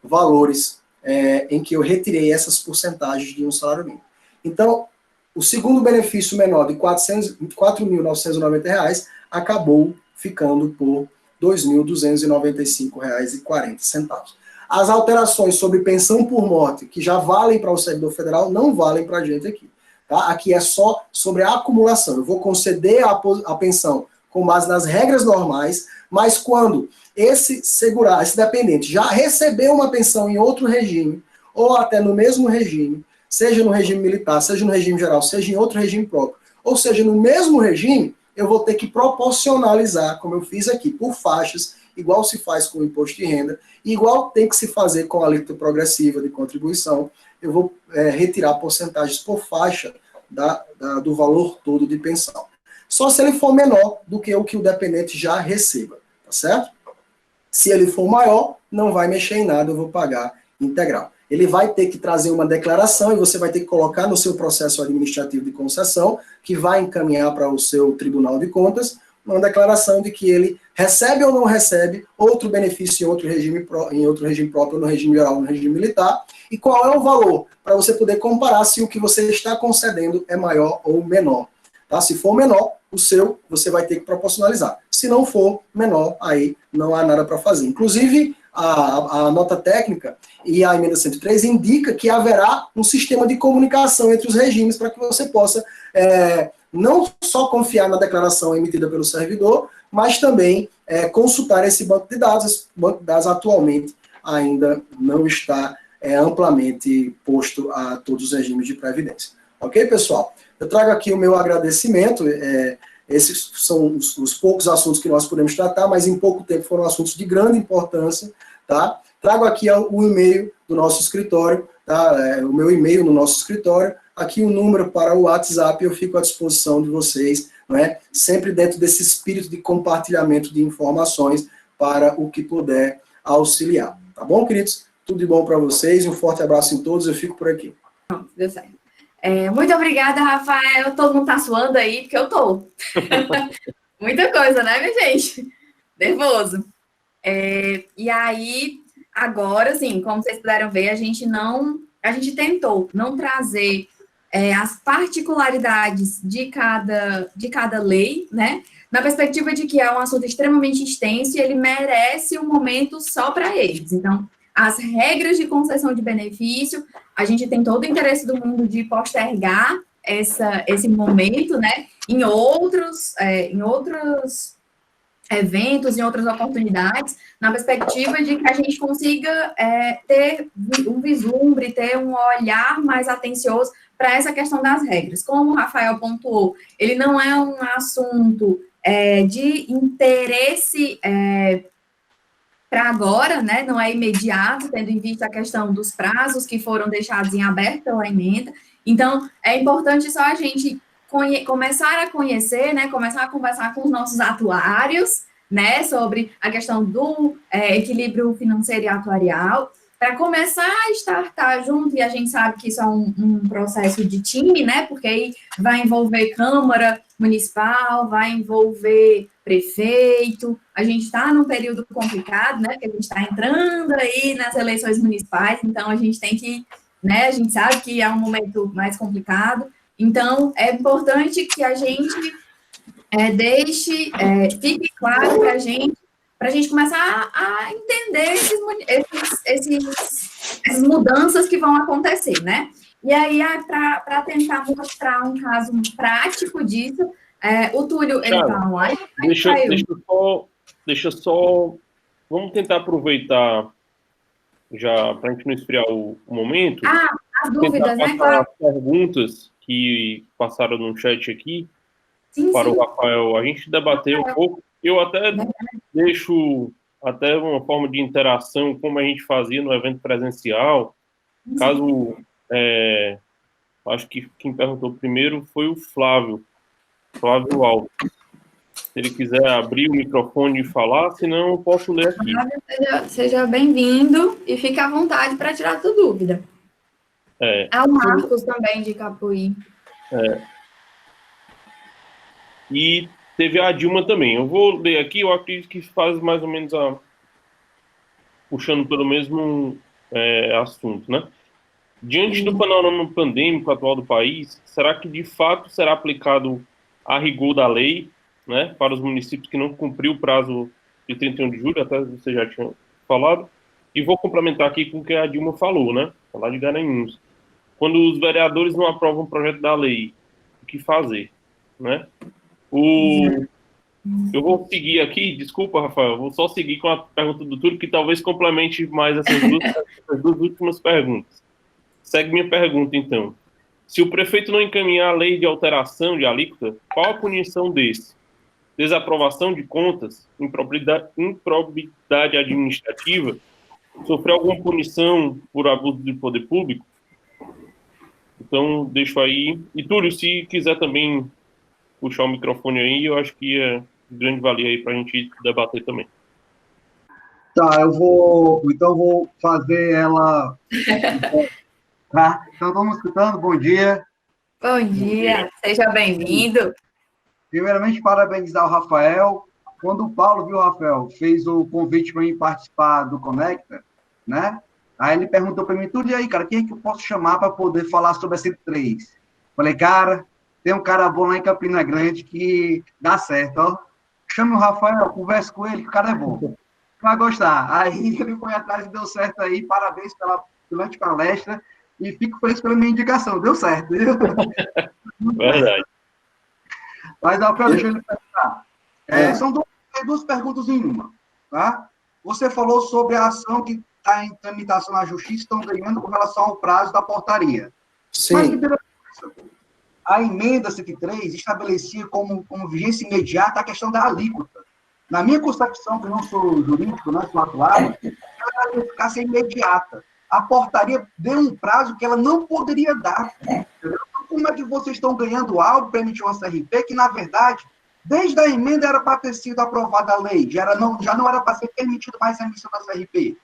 valores em que eu retirei essas porcentagens de um salário mínimo. Então, o segundo benefício menor de R$ 4.990 acabou ficando por R$ 2.295,40. As alterações sobre pensão por morte, que já valem para o servidor federal, não valem para a gente aqui. Tá? Aqui é só sobre a acumulação. Eu vou conceder a pensão com base nas regras normais, mas quando esse dependente já recebeu uma pensão em outro regime, ou até no mesmo regime, seja no regime militar, seja no regime geral, seja em outro regime próprio, ou seja, no mesmo regime, eu vou ter que proporcionalizar, como eu fiz aqui, por faixas, igual se faz com o imposto de renda, e igual tem que se fazer com a alíquota progressiva de contribuição, eu vou retirar porcentagens por faixa do valor todo de pensão. Só se ele for menor do que o dependente já receba, tá certo? Se ele for maior, não vai mexer em nada, eu vou pagar integral. Ele vai ter que trazer uma declaração e você vai ter que colocar no seu processo administrativo de concessão, que vai encaminhar para o seu Tribunal de Contas, uma declaração de que ele recebe ou não recebe outro benefício em outro regime próprio, no regime geral ou no regime militar, e qual é o valor, para você poder comparar se o que você está concedendo é maior ou menor. Tá? Se for menor, você vai ter que proporcionalizar. Se não for menor, aí não há nada para fazer. Inclusive, a nota técnica e a emenda 103 indica que haverá um sistema de comunicação entre os regimes para que você possa não só confiar na declaração emitida pelo servidor, mas também consultar esse banco de dados. Esse banco de dados atualmente ainda não está amplamente posto a todos os regimes de previdência. Ok, pessoal? Eu trago aqui o meu agradecimento. Esses são os poucos assuntos que nós podemos tratar, mas em pouco tempo foram assuntos de grande importância. Tá? Trago aqui o e-mail do nosso escritório, tá? O meu e-mail no nosso escritório, aqui o número para o WhatsApp, eu fico à disposição de vocês, não é? Sempre dentro desse espírito de compartilhamento de informações para o que puder auxiliar. Tá bom, queridos? Tudo de bom para vocês, um forte abraço em todos, eu fico por aqui. Deu certo. Muito obrigada, Rafael. Todo mundo tá suando aí, porque eu tô. Muita coisa, né, minha gente? Nervoso. E aí, agora, assim, como vocês puderam ver, a gente tentou não trazer as particularidades de cada lei, né? Na perspectiva de que é um assunto extremamente extenso e ele merece um momento só para eles. Então, as regras de concessão de benefício, a gente tem todo o interesse do mundo de postergar esse momento, né? Em outros eventos e outras oportunidades, na perspectiva de que a gente consiga ter um vislumbre, ter um olhar mais atencioso para essa questão das regras. Como o Rafael pontuou, ele não é um assunto de interesse para agora, né? Não é imediato, tendo em vista a questão dos prazos que foram deixados em aberto pela emenda. Então, é importante só a gente começar a conhecer, né, começar a conversar com os nossos atuários, né, sobre a questão do equilíbrio financeiro e atuarial, para começar a estar junto, e a gente sabe que isso é um processo de time, né, porque aí vai envolver Câmara Municipal, vai envolver prefeito, a gente está num período complicado, né, porque a gente está entrando aí nas eleições municipais, então a gente tem que, né, a gente sabe que é um momento mais complicado. Então, é importante que a gente fique claro para a gente começar a entender essas mudanças que vão acontecer, né? E aí, para tentar mostrar um caso prático disso, o Túlio, ele está online. Deixa só... Vamos tentar aproveitar, já, para a gente não esfriar o momento. As dúvidas, né? Claro. As perguntas que passaram no chat aqui, sim. O Rafael, a gente debateu um pouco. Eu até deixo até uma forma de interação, como a gente fazia no evento presencial. Caso, acho que quem perguntou primeiro foi o Flávio Alves. Se ele quiser abrir o microfone e falar, senão eu posso ler aqui. Seja bem-vindo e fique à vontade para tirar a sua dúvida. O Marcos também, de Capuí. E teve a Dilma também. Eu vou ler aqui, eu acredito que faz mais ou menos puxando pelo mesmo assunto, né? Diante do panorama pandêmico atual do país, será que de fato será aplicado a rigor da lei, né, para os municípios que não cumpriu o prazo de 31 de julho, até você já tinha falado? E vou complementar aqui com o que a Dilma falou, né? Falar de Garanhuns. Quando os vereadores não aprovam o projeto da lei, o que fazer, né? Eu vou seguir aqui, desculpa, Rafael, vou só seguir com a pergunta do Túlio, que talvez complemente mais essas duas últimas perguntas. Segue minha pergunta, então. Se o prefeito não encaminhar a lei de alteração de alíquota, qual a punição desse? Desaprovação de contas? Improbidade administrativa? Sofrer alguma punição por abuso de poder público? Então, deixo aí. E, Túlio, se quiser também puxar o microfone aí, eu acho que é de grande valia aí para a gente debater também. Tá, eu vou fazer ela... Tá? Então, estamos escutando? Bom dia. Bom dia, seja bem-vindo. Primeiramente, parabenizar o Rafael. Quando o Paulo, viu, Rafael, fez o convite para mim participar do Conecta, né? Aí ele perguntou para mim, tudo e aí, cara, quem é que eu posso chamar para poder falar sobre a 103? Falei, cara, tem um cara bom lá em Campina Grande que dá certo, ó. Chame o Rafael, converse com ele, que o cara é bom. Vai gostar. Aí ele foi atrás e deu certo aí, parabéns pela palestra. E fico feliz pela minha indicação. Deu certo. Verdade. Mas, Rafael, deixa eu lhe perguntar. São duas perguntas em uma. Tá? Você falou sobre a ação que está em tramitação na Justiça, estão ganhando com relação ao prazo da portaria. Sim. Mas, a emenda 103 estabelecia como vigência imediata a questão da alíquota. Na minha concepção, que eu não sou jurídico, não sou atuário, ela vai ficar sem imediata. A portaria deu um prazo que ela não poderia dar. Entendeu? Como é que vocês estão ganhando algo para emitir uma CRP que, na verdade, desde a emenda era para ter sido aprovada a lei, já não era para ser permitido mais a emissão da CRP.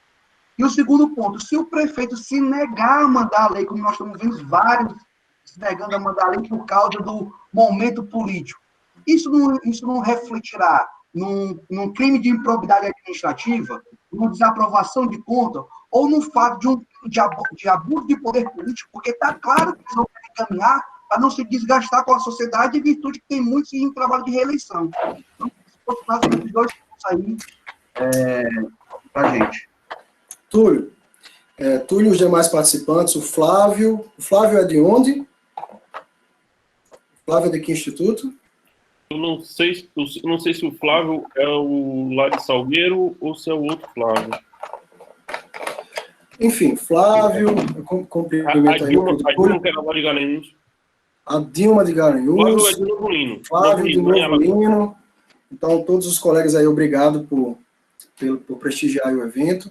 E o segundo ponto, se o prefeito se negar a mandar a lei, como nós estamos vendo vários se negando a mandar a lei por causa do momento político, isso não refletirá num crime de improbidade administrativa, numa desaprovação de conta, ou no fato de abuso de poder político, porque está claro que eles vão caminhar para não se desgastar com a sociedade, em virtude que tem muitos em trabalho de reeleição. Então, basicamente, dois pontos aí para a gente. Túlio, e os demais participantes, o Flávio é de onde? O Flávio é de que instituto? eu não sei se o Flávio é o lá de Salgueiro ou se é o outro Flávio. Enfim, Flávio, cumprimento a Dilma que era lá de Garanhuns. A Dilma de Garanhuns. Flávio é de Novo Lino. Flávio de Novo Lino. Então, todos os colegas aí, obrigado por prestigiar o evento.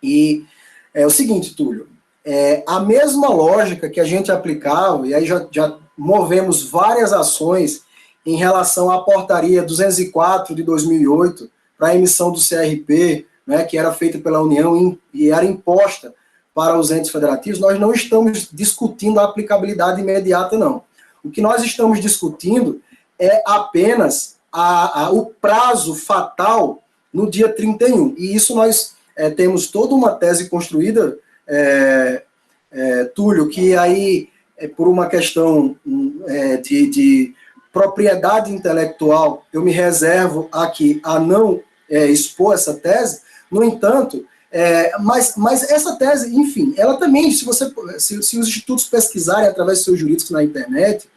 E é o seguinte, Túlio, a mesma lógica que a gente aplicava, e aí já movemos várias ações em relação à portaria 204 de 2008, para a emissão do CRP, né, que era feita pela União e era imposta para os entes federativos, nós não estamos discutindo a aplicabilidade imediata, não. O que nós estamos discutindo é apenas o prazo fatal no dia 31. E isso nós temos toda uma tese construída, Túlio, que aí, por uma questão de propriedade intelectual, eu me reservo aqui a não expor essa tese. No entanto, mas essa tese, enfim, ela também, se os institutos pesquisarem através de seus jurídicos na internet,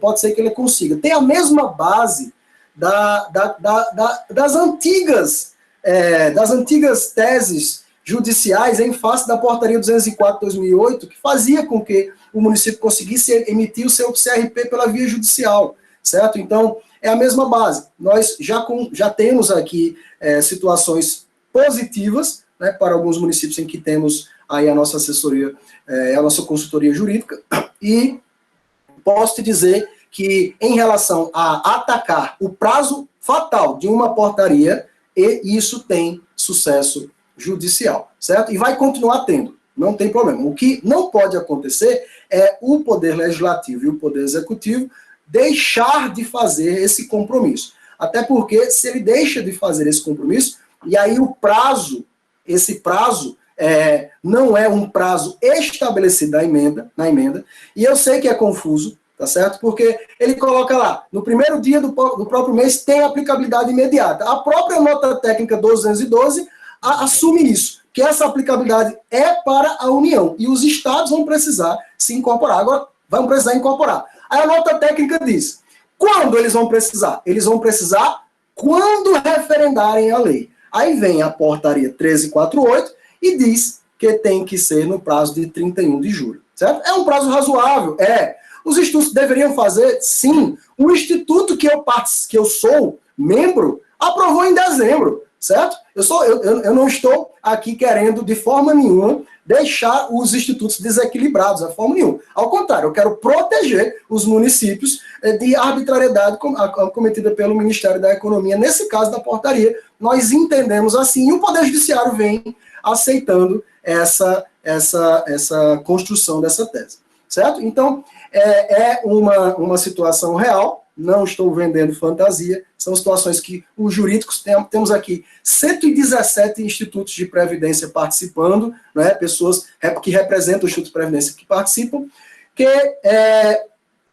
pode ser que ele consiga. Tem a mesma base das antigas teses judiciais em face da portaria 204 de 2008, que fazia com que o município conseguisse emitir o seu CRP pela via judicial, certo? Então, é a mesma base. Nós já temos aqui situações positivas, né, para alguns municípios em que temos aí a nossa assessoria, a nossa consultoria jurídica, e posso te dizer que, em relação a atacar o prazo fatal de uma portaria, isso tem sucesso judicial, certo? E vai continuar tendo, não tem problema. O que não pode acontecer é o Poder Legislativo e o Poder Executivo deixar de fazer esse compromisso. Até porque, se ele deixa de fazer esse compromisso, e aí esse prazo não é um prazo estabelecido na emenda, e eu sei que é confuso, tá certo? Porque ele coloca lá, no primeiro dia do próprio mês tem aplicabilidade imediata. A própria nota técnica 212 assume isso, que essa aplicabilidade é para a União, e os estados vão precisar se incorporar. Agora, vão precisar incorporar. Aí a nota técnica diz, quando eles vão precisar? Eles vão precisar quando referendarem a lei. Aí vem a portaria 1348 e diz que tem que ser no prazo de 31 de julho, certo? É um prazo razoável, Os institutos deveriam fazer, sim. O instituto que eu sou membro aprovou em dezembro, certo? Eu não estou aqui querendo, de forma nenhuma, deixar os institutos desequilibrados, de forma nenhuma. Ao contrário, eu quero proteger os municípios de arbitrariedade cometida pelo Ministério da Economia. Nesse caso da portaria, nós entendemos assim, e o Poder Judiciário vem aceitando essa construção dessa tese, certo? Então, é uma situação real, não estou vendendo fantasia, são situações que os jurídicos temos aqui 117 institutos de previdência participando, né, pessoas que representam o Instituto de Previdência que participam, que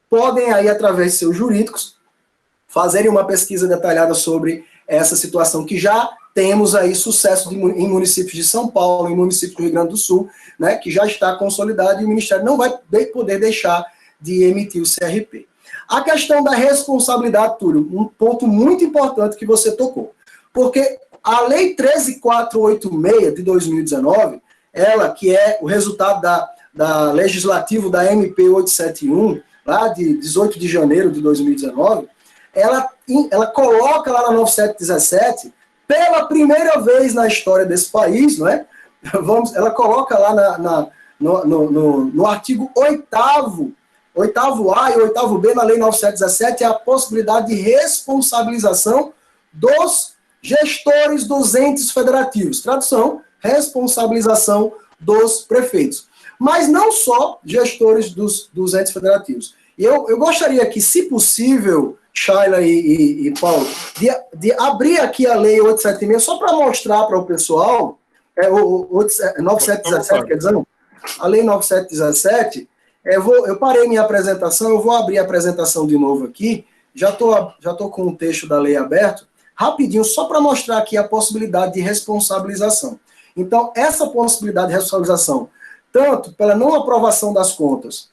podem aí, através de seus jurídicos, fazerem uma pesquisa detalhada sobre essa situação que já temos aí sucesso em municípios de São Paulo, em municípios do Rio Grande do Sul, né, que já está consolidado e o Ministério não vai poder deixar de emitir o CRP. A questão da responsabilidade, Túlio, um ponto muito importante que você tocou. Porque a Lei 13486 de 2019, ela que é o resultado da legislativo da MP 871, lá de 18 de janeiro de 2019, ela coloca lá na 9717, pela primeira vez na história desse país, não é? Ela coloca lá no artigo 8º A e 8º na Lei 9717 a possibilidade de responsabilização dos gestores dos entes federativos. Tradução, responsabilização dos prefeitos. Mas não só gestores dos entes federativos. E eu gostaria que, se possível, Shaila e Paulo, de abrir aqui a Lei 876, só para mostrar para o pessoal, 9717, quer dizer, a Lei 9717, eu parei minha apresentação, eu vou abrir a apresentação de novo aqui, já tô com o texto da lei aberto, rapidinho, só para mostrar aqui a possibilidade de responsabilização. Então, essa possibilidade de responsabilização, tanto pela não aprovação das contas,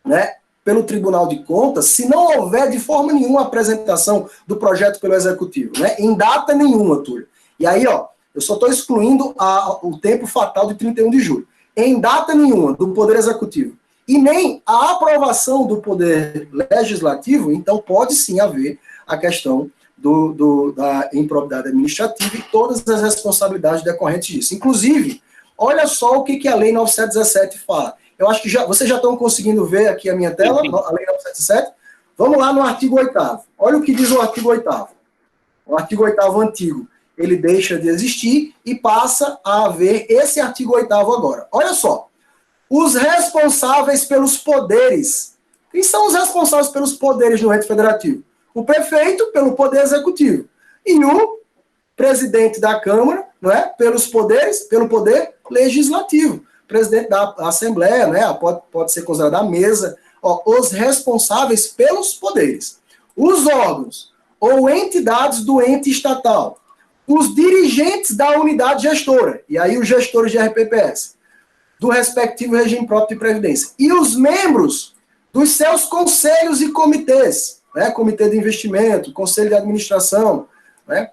né, pelo Tribunal de Contas se não houver de forma nenhuma apresentação do projeto pelo Executivo, né? Em data nenhuma, Túlio. E aí, ó, eu só estou excluindo o tempo fatal de 31 de julho. Em data nenhuma do Poder Executivo e nem a aprovação do Poder Legislativo, então pode sim haver a questão da improbidade administrativa e todas as responsabilidades decorrentes disso. Inclusive, olha só o que a Lei 9717 fala. Eu acho que vocês já estão conseguindo ver aqui a minha tela, a Lei 977. Vamos lá no artigo 8º. Olha o que diz o artigo 8º. O artigo 8º antigo, ele deixa de existir e passa a haver esse artigo 8º agora. Olha só. Os responsáveis pelos poderes. Quem são os responsáveis pelos poderes no ente federativo? O prefeito, pelo poder executivo. E o presidente da Câmara, não é? Pelo poder legislativo. Presidente da Assembleia, né? Pode ser considerado a mesa. Ó, os responsáveis pelos poderes. Os órgãos ou entidades do ente estatal. Os dirigentes da unidade gestora. E aí os gestores de RPPS. Do respectivo regime próprio de previdência. E os membros dos seus conselhos e comitês. Né? Comitê de investimento, conselho de administração, né?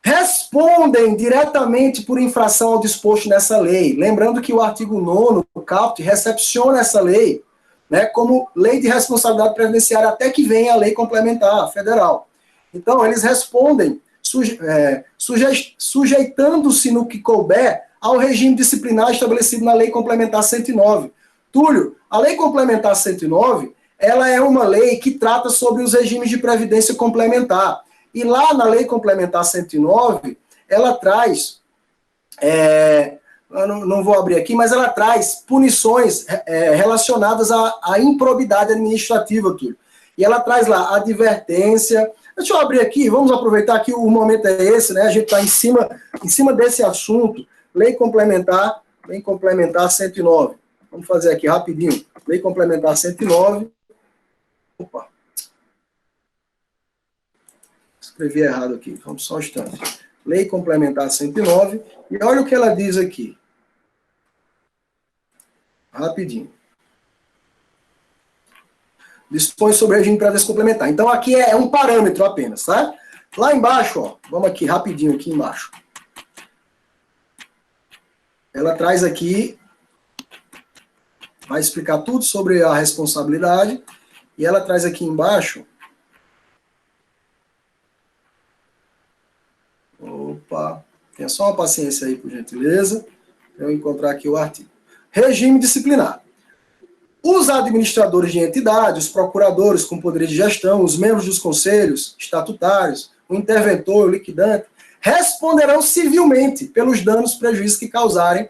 Respondem diretamente por infração ao disposto nessa lei. Lembrando que o artigo 9º, o CAPT, recepciona essa lei, né, como lei de responsabilidade previdenciária, até que venha a lei complementar federal. Então, eles respondem sujeitando-se no que couber ao regime disciplinar estabelecido na Lei Complementar 109. Túlio, a Lei Complementar 109, ela é uma lei que trata sobre os regimes de previdência complementar. E lá na Lei Complementar 109, ela traz, eu não vou abrir aqui, mas ela traz punições relacionadas à improbidade administrativa, Túlio. E ela traz lá advertência. Deixa eu abrir aqui, vamos aproveitar que o momento é esse, né? A gente está em cima desse assunto. Lei Complementar 109. Vamos fazer aqui rapidinho. Lei Complementar 109. Opa. Escrevi errado aqui, vamos só um instante. Lei Complementar 109, e olha o que ela diz aqui. Rapidinho. Dispõe sobre o regime de previdência complementar. Então, aqui é um parâmetro apenas, tá? Lá embaixo, ó, vamos aqui, rapidinho, aqui embaixo. Ela traz aqui, vai explicar tudo sobre a responsabilidade, e ela traz aqui embaixo. Opa, tenha só uma paciência aí, por gentileza, para eu encontrar aqui o artigo. Regime disciplinar. Os administradores de entidade, os procuradores com poderes de gestão, os membros dos conselhos estatutários, o interventor, o liquidante, responderão civilmente pelos danos e prejuízos que causarem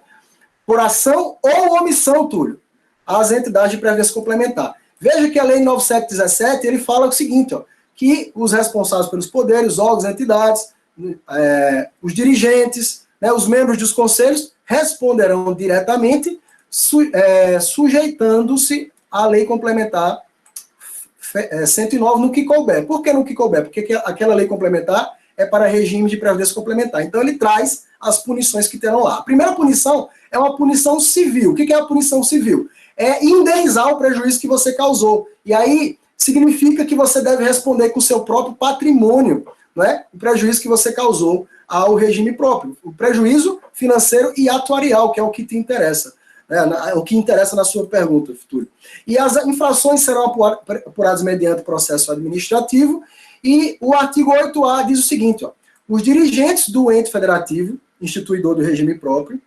por ação ou omissão, Túlio, às entidades de previdência complementar. Veja que a Lei 9717, ele fala o seguinte, ó, que os responsáveis pelos poderes, órgãos, entidades, os dirigentes, né, os membros dos conselhos, responderão diretamente, sujeitando-se à Lei Complementar 109 no que couber. Por que no que couber? Porque aquela lei complementar é para regime de previdência complementar. Então, ele traz as punições que terão lá. A primeira punição é uma punição civil. O que é a punição civil? É indenizar o prejuízo que você causou. E aí, significa que você deve responder com o seu próprio patrimônio, não é? O prejuízo que você causou ao regime próprio. O prejuízo financeiro e atuarial, que é o que te interessa. O que interessa na sua pergunta, Túlio. E as infrações serão apuradas mediante processo administrativo. E o artigo 8A diz o seguinte, ó, os dirigentes do ente federativo, instituidor do regime próprio,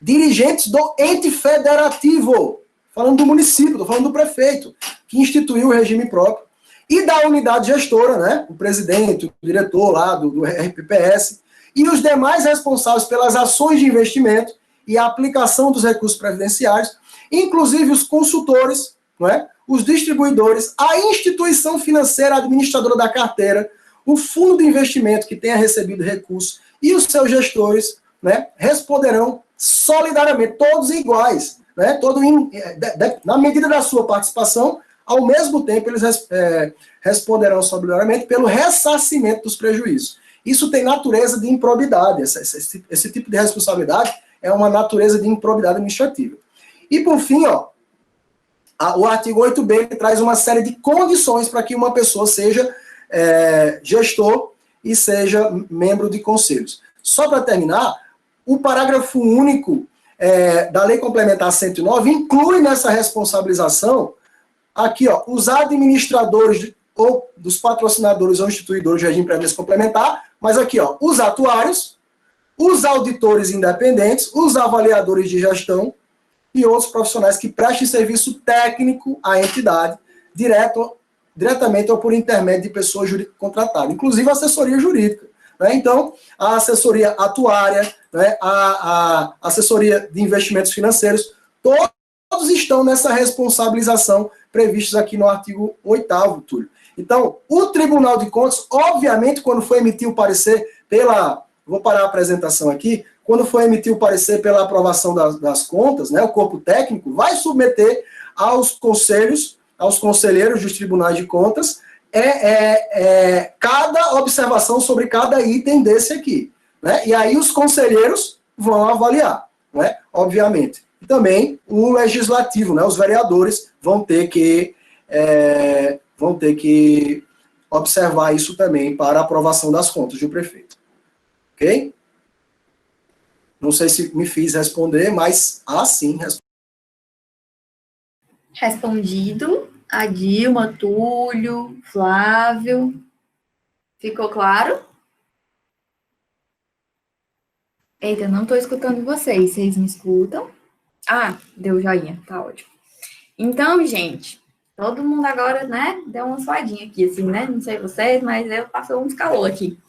dirigentes do ente federativo, falando do município, estou falando do prefeito, que instituiu o regime próprio, e da unidade gestora, né, o presidente, o diretor lá do RPPS, e os demais responsáveis pelas ações de investimento e a aplicação dos recursos previdenciários, inclusive os consultores, não é? Os distribuidores, a instituição financeira administradora da carteira, o fundo de investimento que tenha recebido recursos e os seus gestores, né, responderão solidariamente, todos iguais, né, na medida da sua participação, ao mesmo tempo eles responderão solidariamente pelo ressarcimento dos prejuízos. Isso tem natureza de improbidade, esse tipo de responsabilidade é uma natureza de improbidade administrativa. E por fim, ó, O artigo 8b ele traz uma série de condições para que uma pessoa seja gestor e seja membro de conselhos. Só para terminar, o parágrafo único da Lei Complementar 109 inclui nessa responsabilização aqui, ó, os administradores ou dos patrocinadores ou instituidores de regime de previdência complementar, mas aqui, ó, os atuários, os auditores independentes, os avaliadores de gestão e outros profissionais que prestem serviço técnico à entidade, diretamente ou por intermédio de pessoa jurídica contratada, inclusive assessoria jurídica. Né? Então, a assessoria atuária, né, a assessoria de investimentos financeiros, todos estão nessa responsabilização previstos aqui no artigo 8º, Túlio. Então, o Tribunal de Contas, obviamente, quando for emitir o parecer vou parar a apresentação aqui, quando for emitir o parecer pela aprovação das contas, né, o corpo técnico vai submeter aos conselheiros dos tribunais de contas, cada observação sobre cada item desse aqui. Né? E aí os conselheiros vão avaliar, né? Obviamente. E também o legislativo, né? Os vereadores vão ter que observar isso também para aprovação das contas do prefeito. Ok? Não sei se me fiz responder, mas sim. Respondido. A Dilma, Túlio, Flávio. Ficou claro? Eita, não estou escutando vocês. Vocês me escutam? Ah, deu joinha. Tá ótimo. Então, gente, todo mundo agora, né, deu uma suadinha aqui, assim, né? Não sei vocês, mas eu passou uns calor aqui.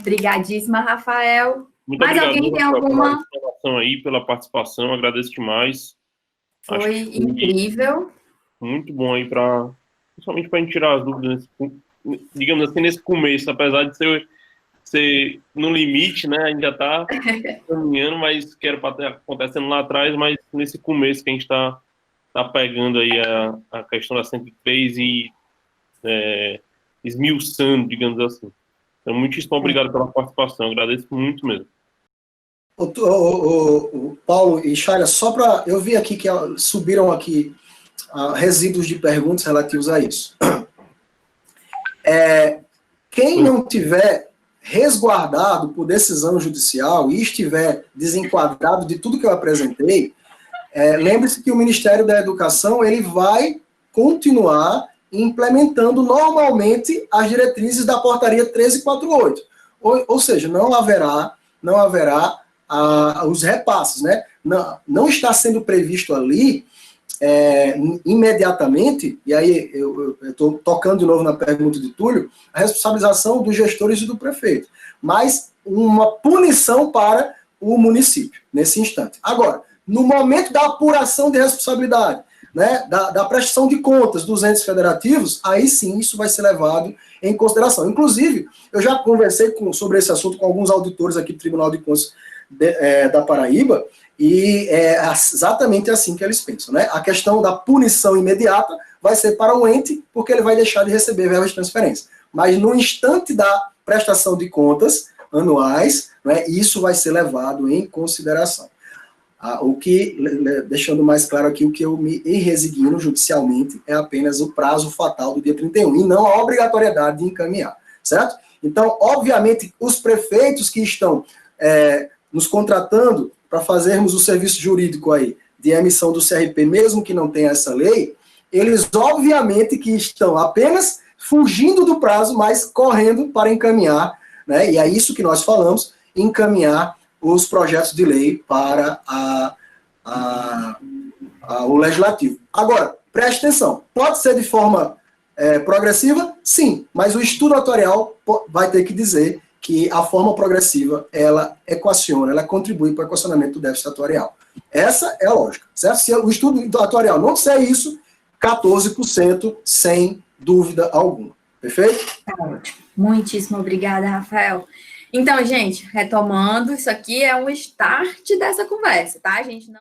Brigadíssima, Rafael. Muito mais obrigado, alguém tem alguma... aí, pela participação, agradeço demais. Foi incrível. Muito bom aí, principalmente para a gente tirar as dúvidas, digamos assim, nesse começo, apesar de ser no limite, né? A gente já está caminhando, mas que era para estar acontecendo lá atrás, mas nesse começo que a gente está pegando aí a questão da 103 e esmiuçando, digamos assim. Então, muitíssimo obrigado pela participação, agradeço muito mesmo. O Paulo e Chaga, só para... Eu vi aqui que subiram aqui resíduos de perguntas relativos a isso. Quem não tiver resguardado por decisão judicial e estiver desenquadrado de tudo que eu apresentei, lembre-se que o Ministério da Educação ele vai continuar implementando normalmente as diretrizes da portaria 1348. Ou seja, não haverá os repasses, né? Não está sendo previsto ali imediatamente, e aí eu estou tocando de novo na pergunta de Túlio, a responsabilização dos gestores e do prefeito, mas uma punição para o município, nesse instante. Agora, no momento da apuração de responsabilidade, né, da prestação de contas dos entes federativos, aí sim isso vai ser levado em consideração. Inclusive, eu já conversei sobre esse assunto com alguns auditores aqui do Tribunal de Contas da Paraíba, e é exatamente assim que eles pensam, né? A questão da punição imediata vai ser para o ente, porque ele vai deixar de receber verbas de transferência. Mas no instante da prestação de contas anuais, né, isso vai ser levado em consideração. Deixando mais claro aqui, o que eu me resigno judicialmente é apenas o prazo fatal do dia 31, e não a obrigatoriedade de encaminhar, certo? Então, obviamente, os prefeitos que estão nos contratando para fazermos o serviço jurídico aí de emissão do CRP, mesmo que não tenha essa lei, eles obviamente que estão apenas fugindo do prazo, mas correndo para encaminhar, né? E é isso que nós falamos, encaminhar os projetos de lei para o legislativo. Agora, preste atenção, pode ser de forma progressiva? Sim, mas o estudo atuarial vai ter que dizer que a forma progressiva, ela equaciona, ela contribui para o equacionamento do déficit atuarial. Essa é a lógica, certo? Se o estudo atuarial não disser isso, 14% sem dúvida alguma. Perfeito? Tá ótimo. Muitíssimo obrigada, Rafael. Então, gente, retomando, isso aqui é um start dessa conversa, tá? A gente não...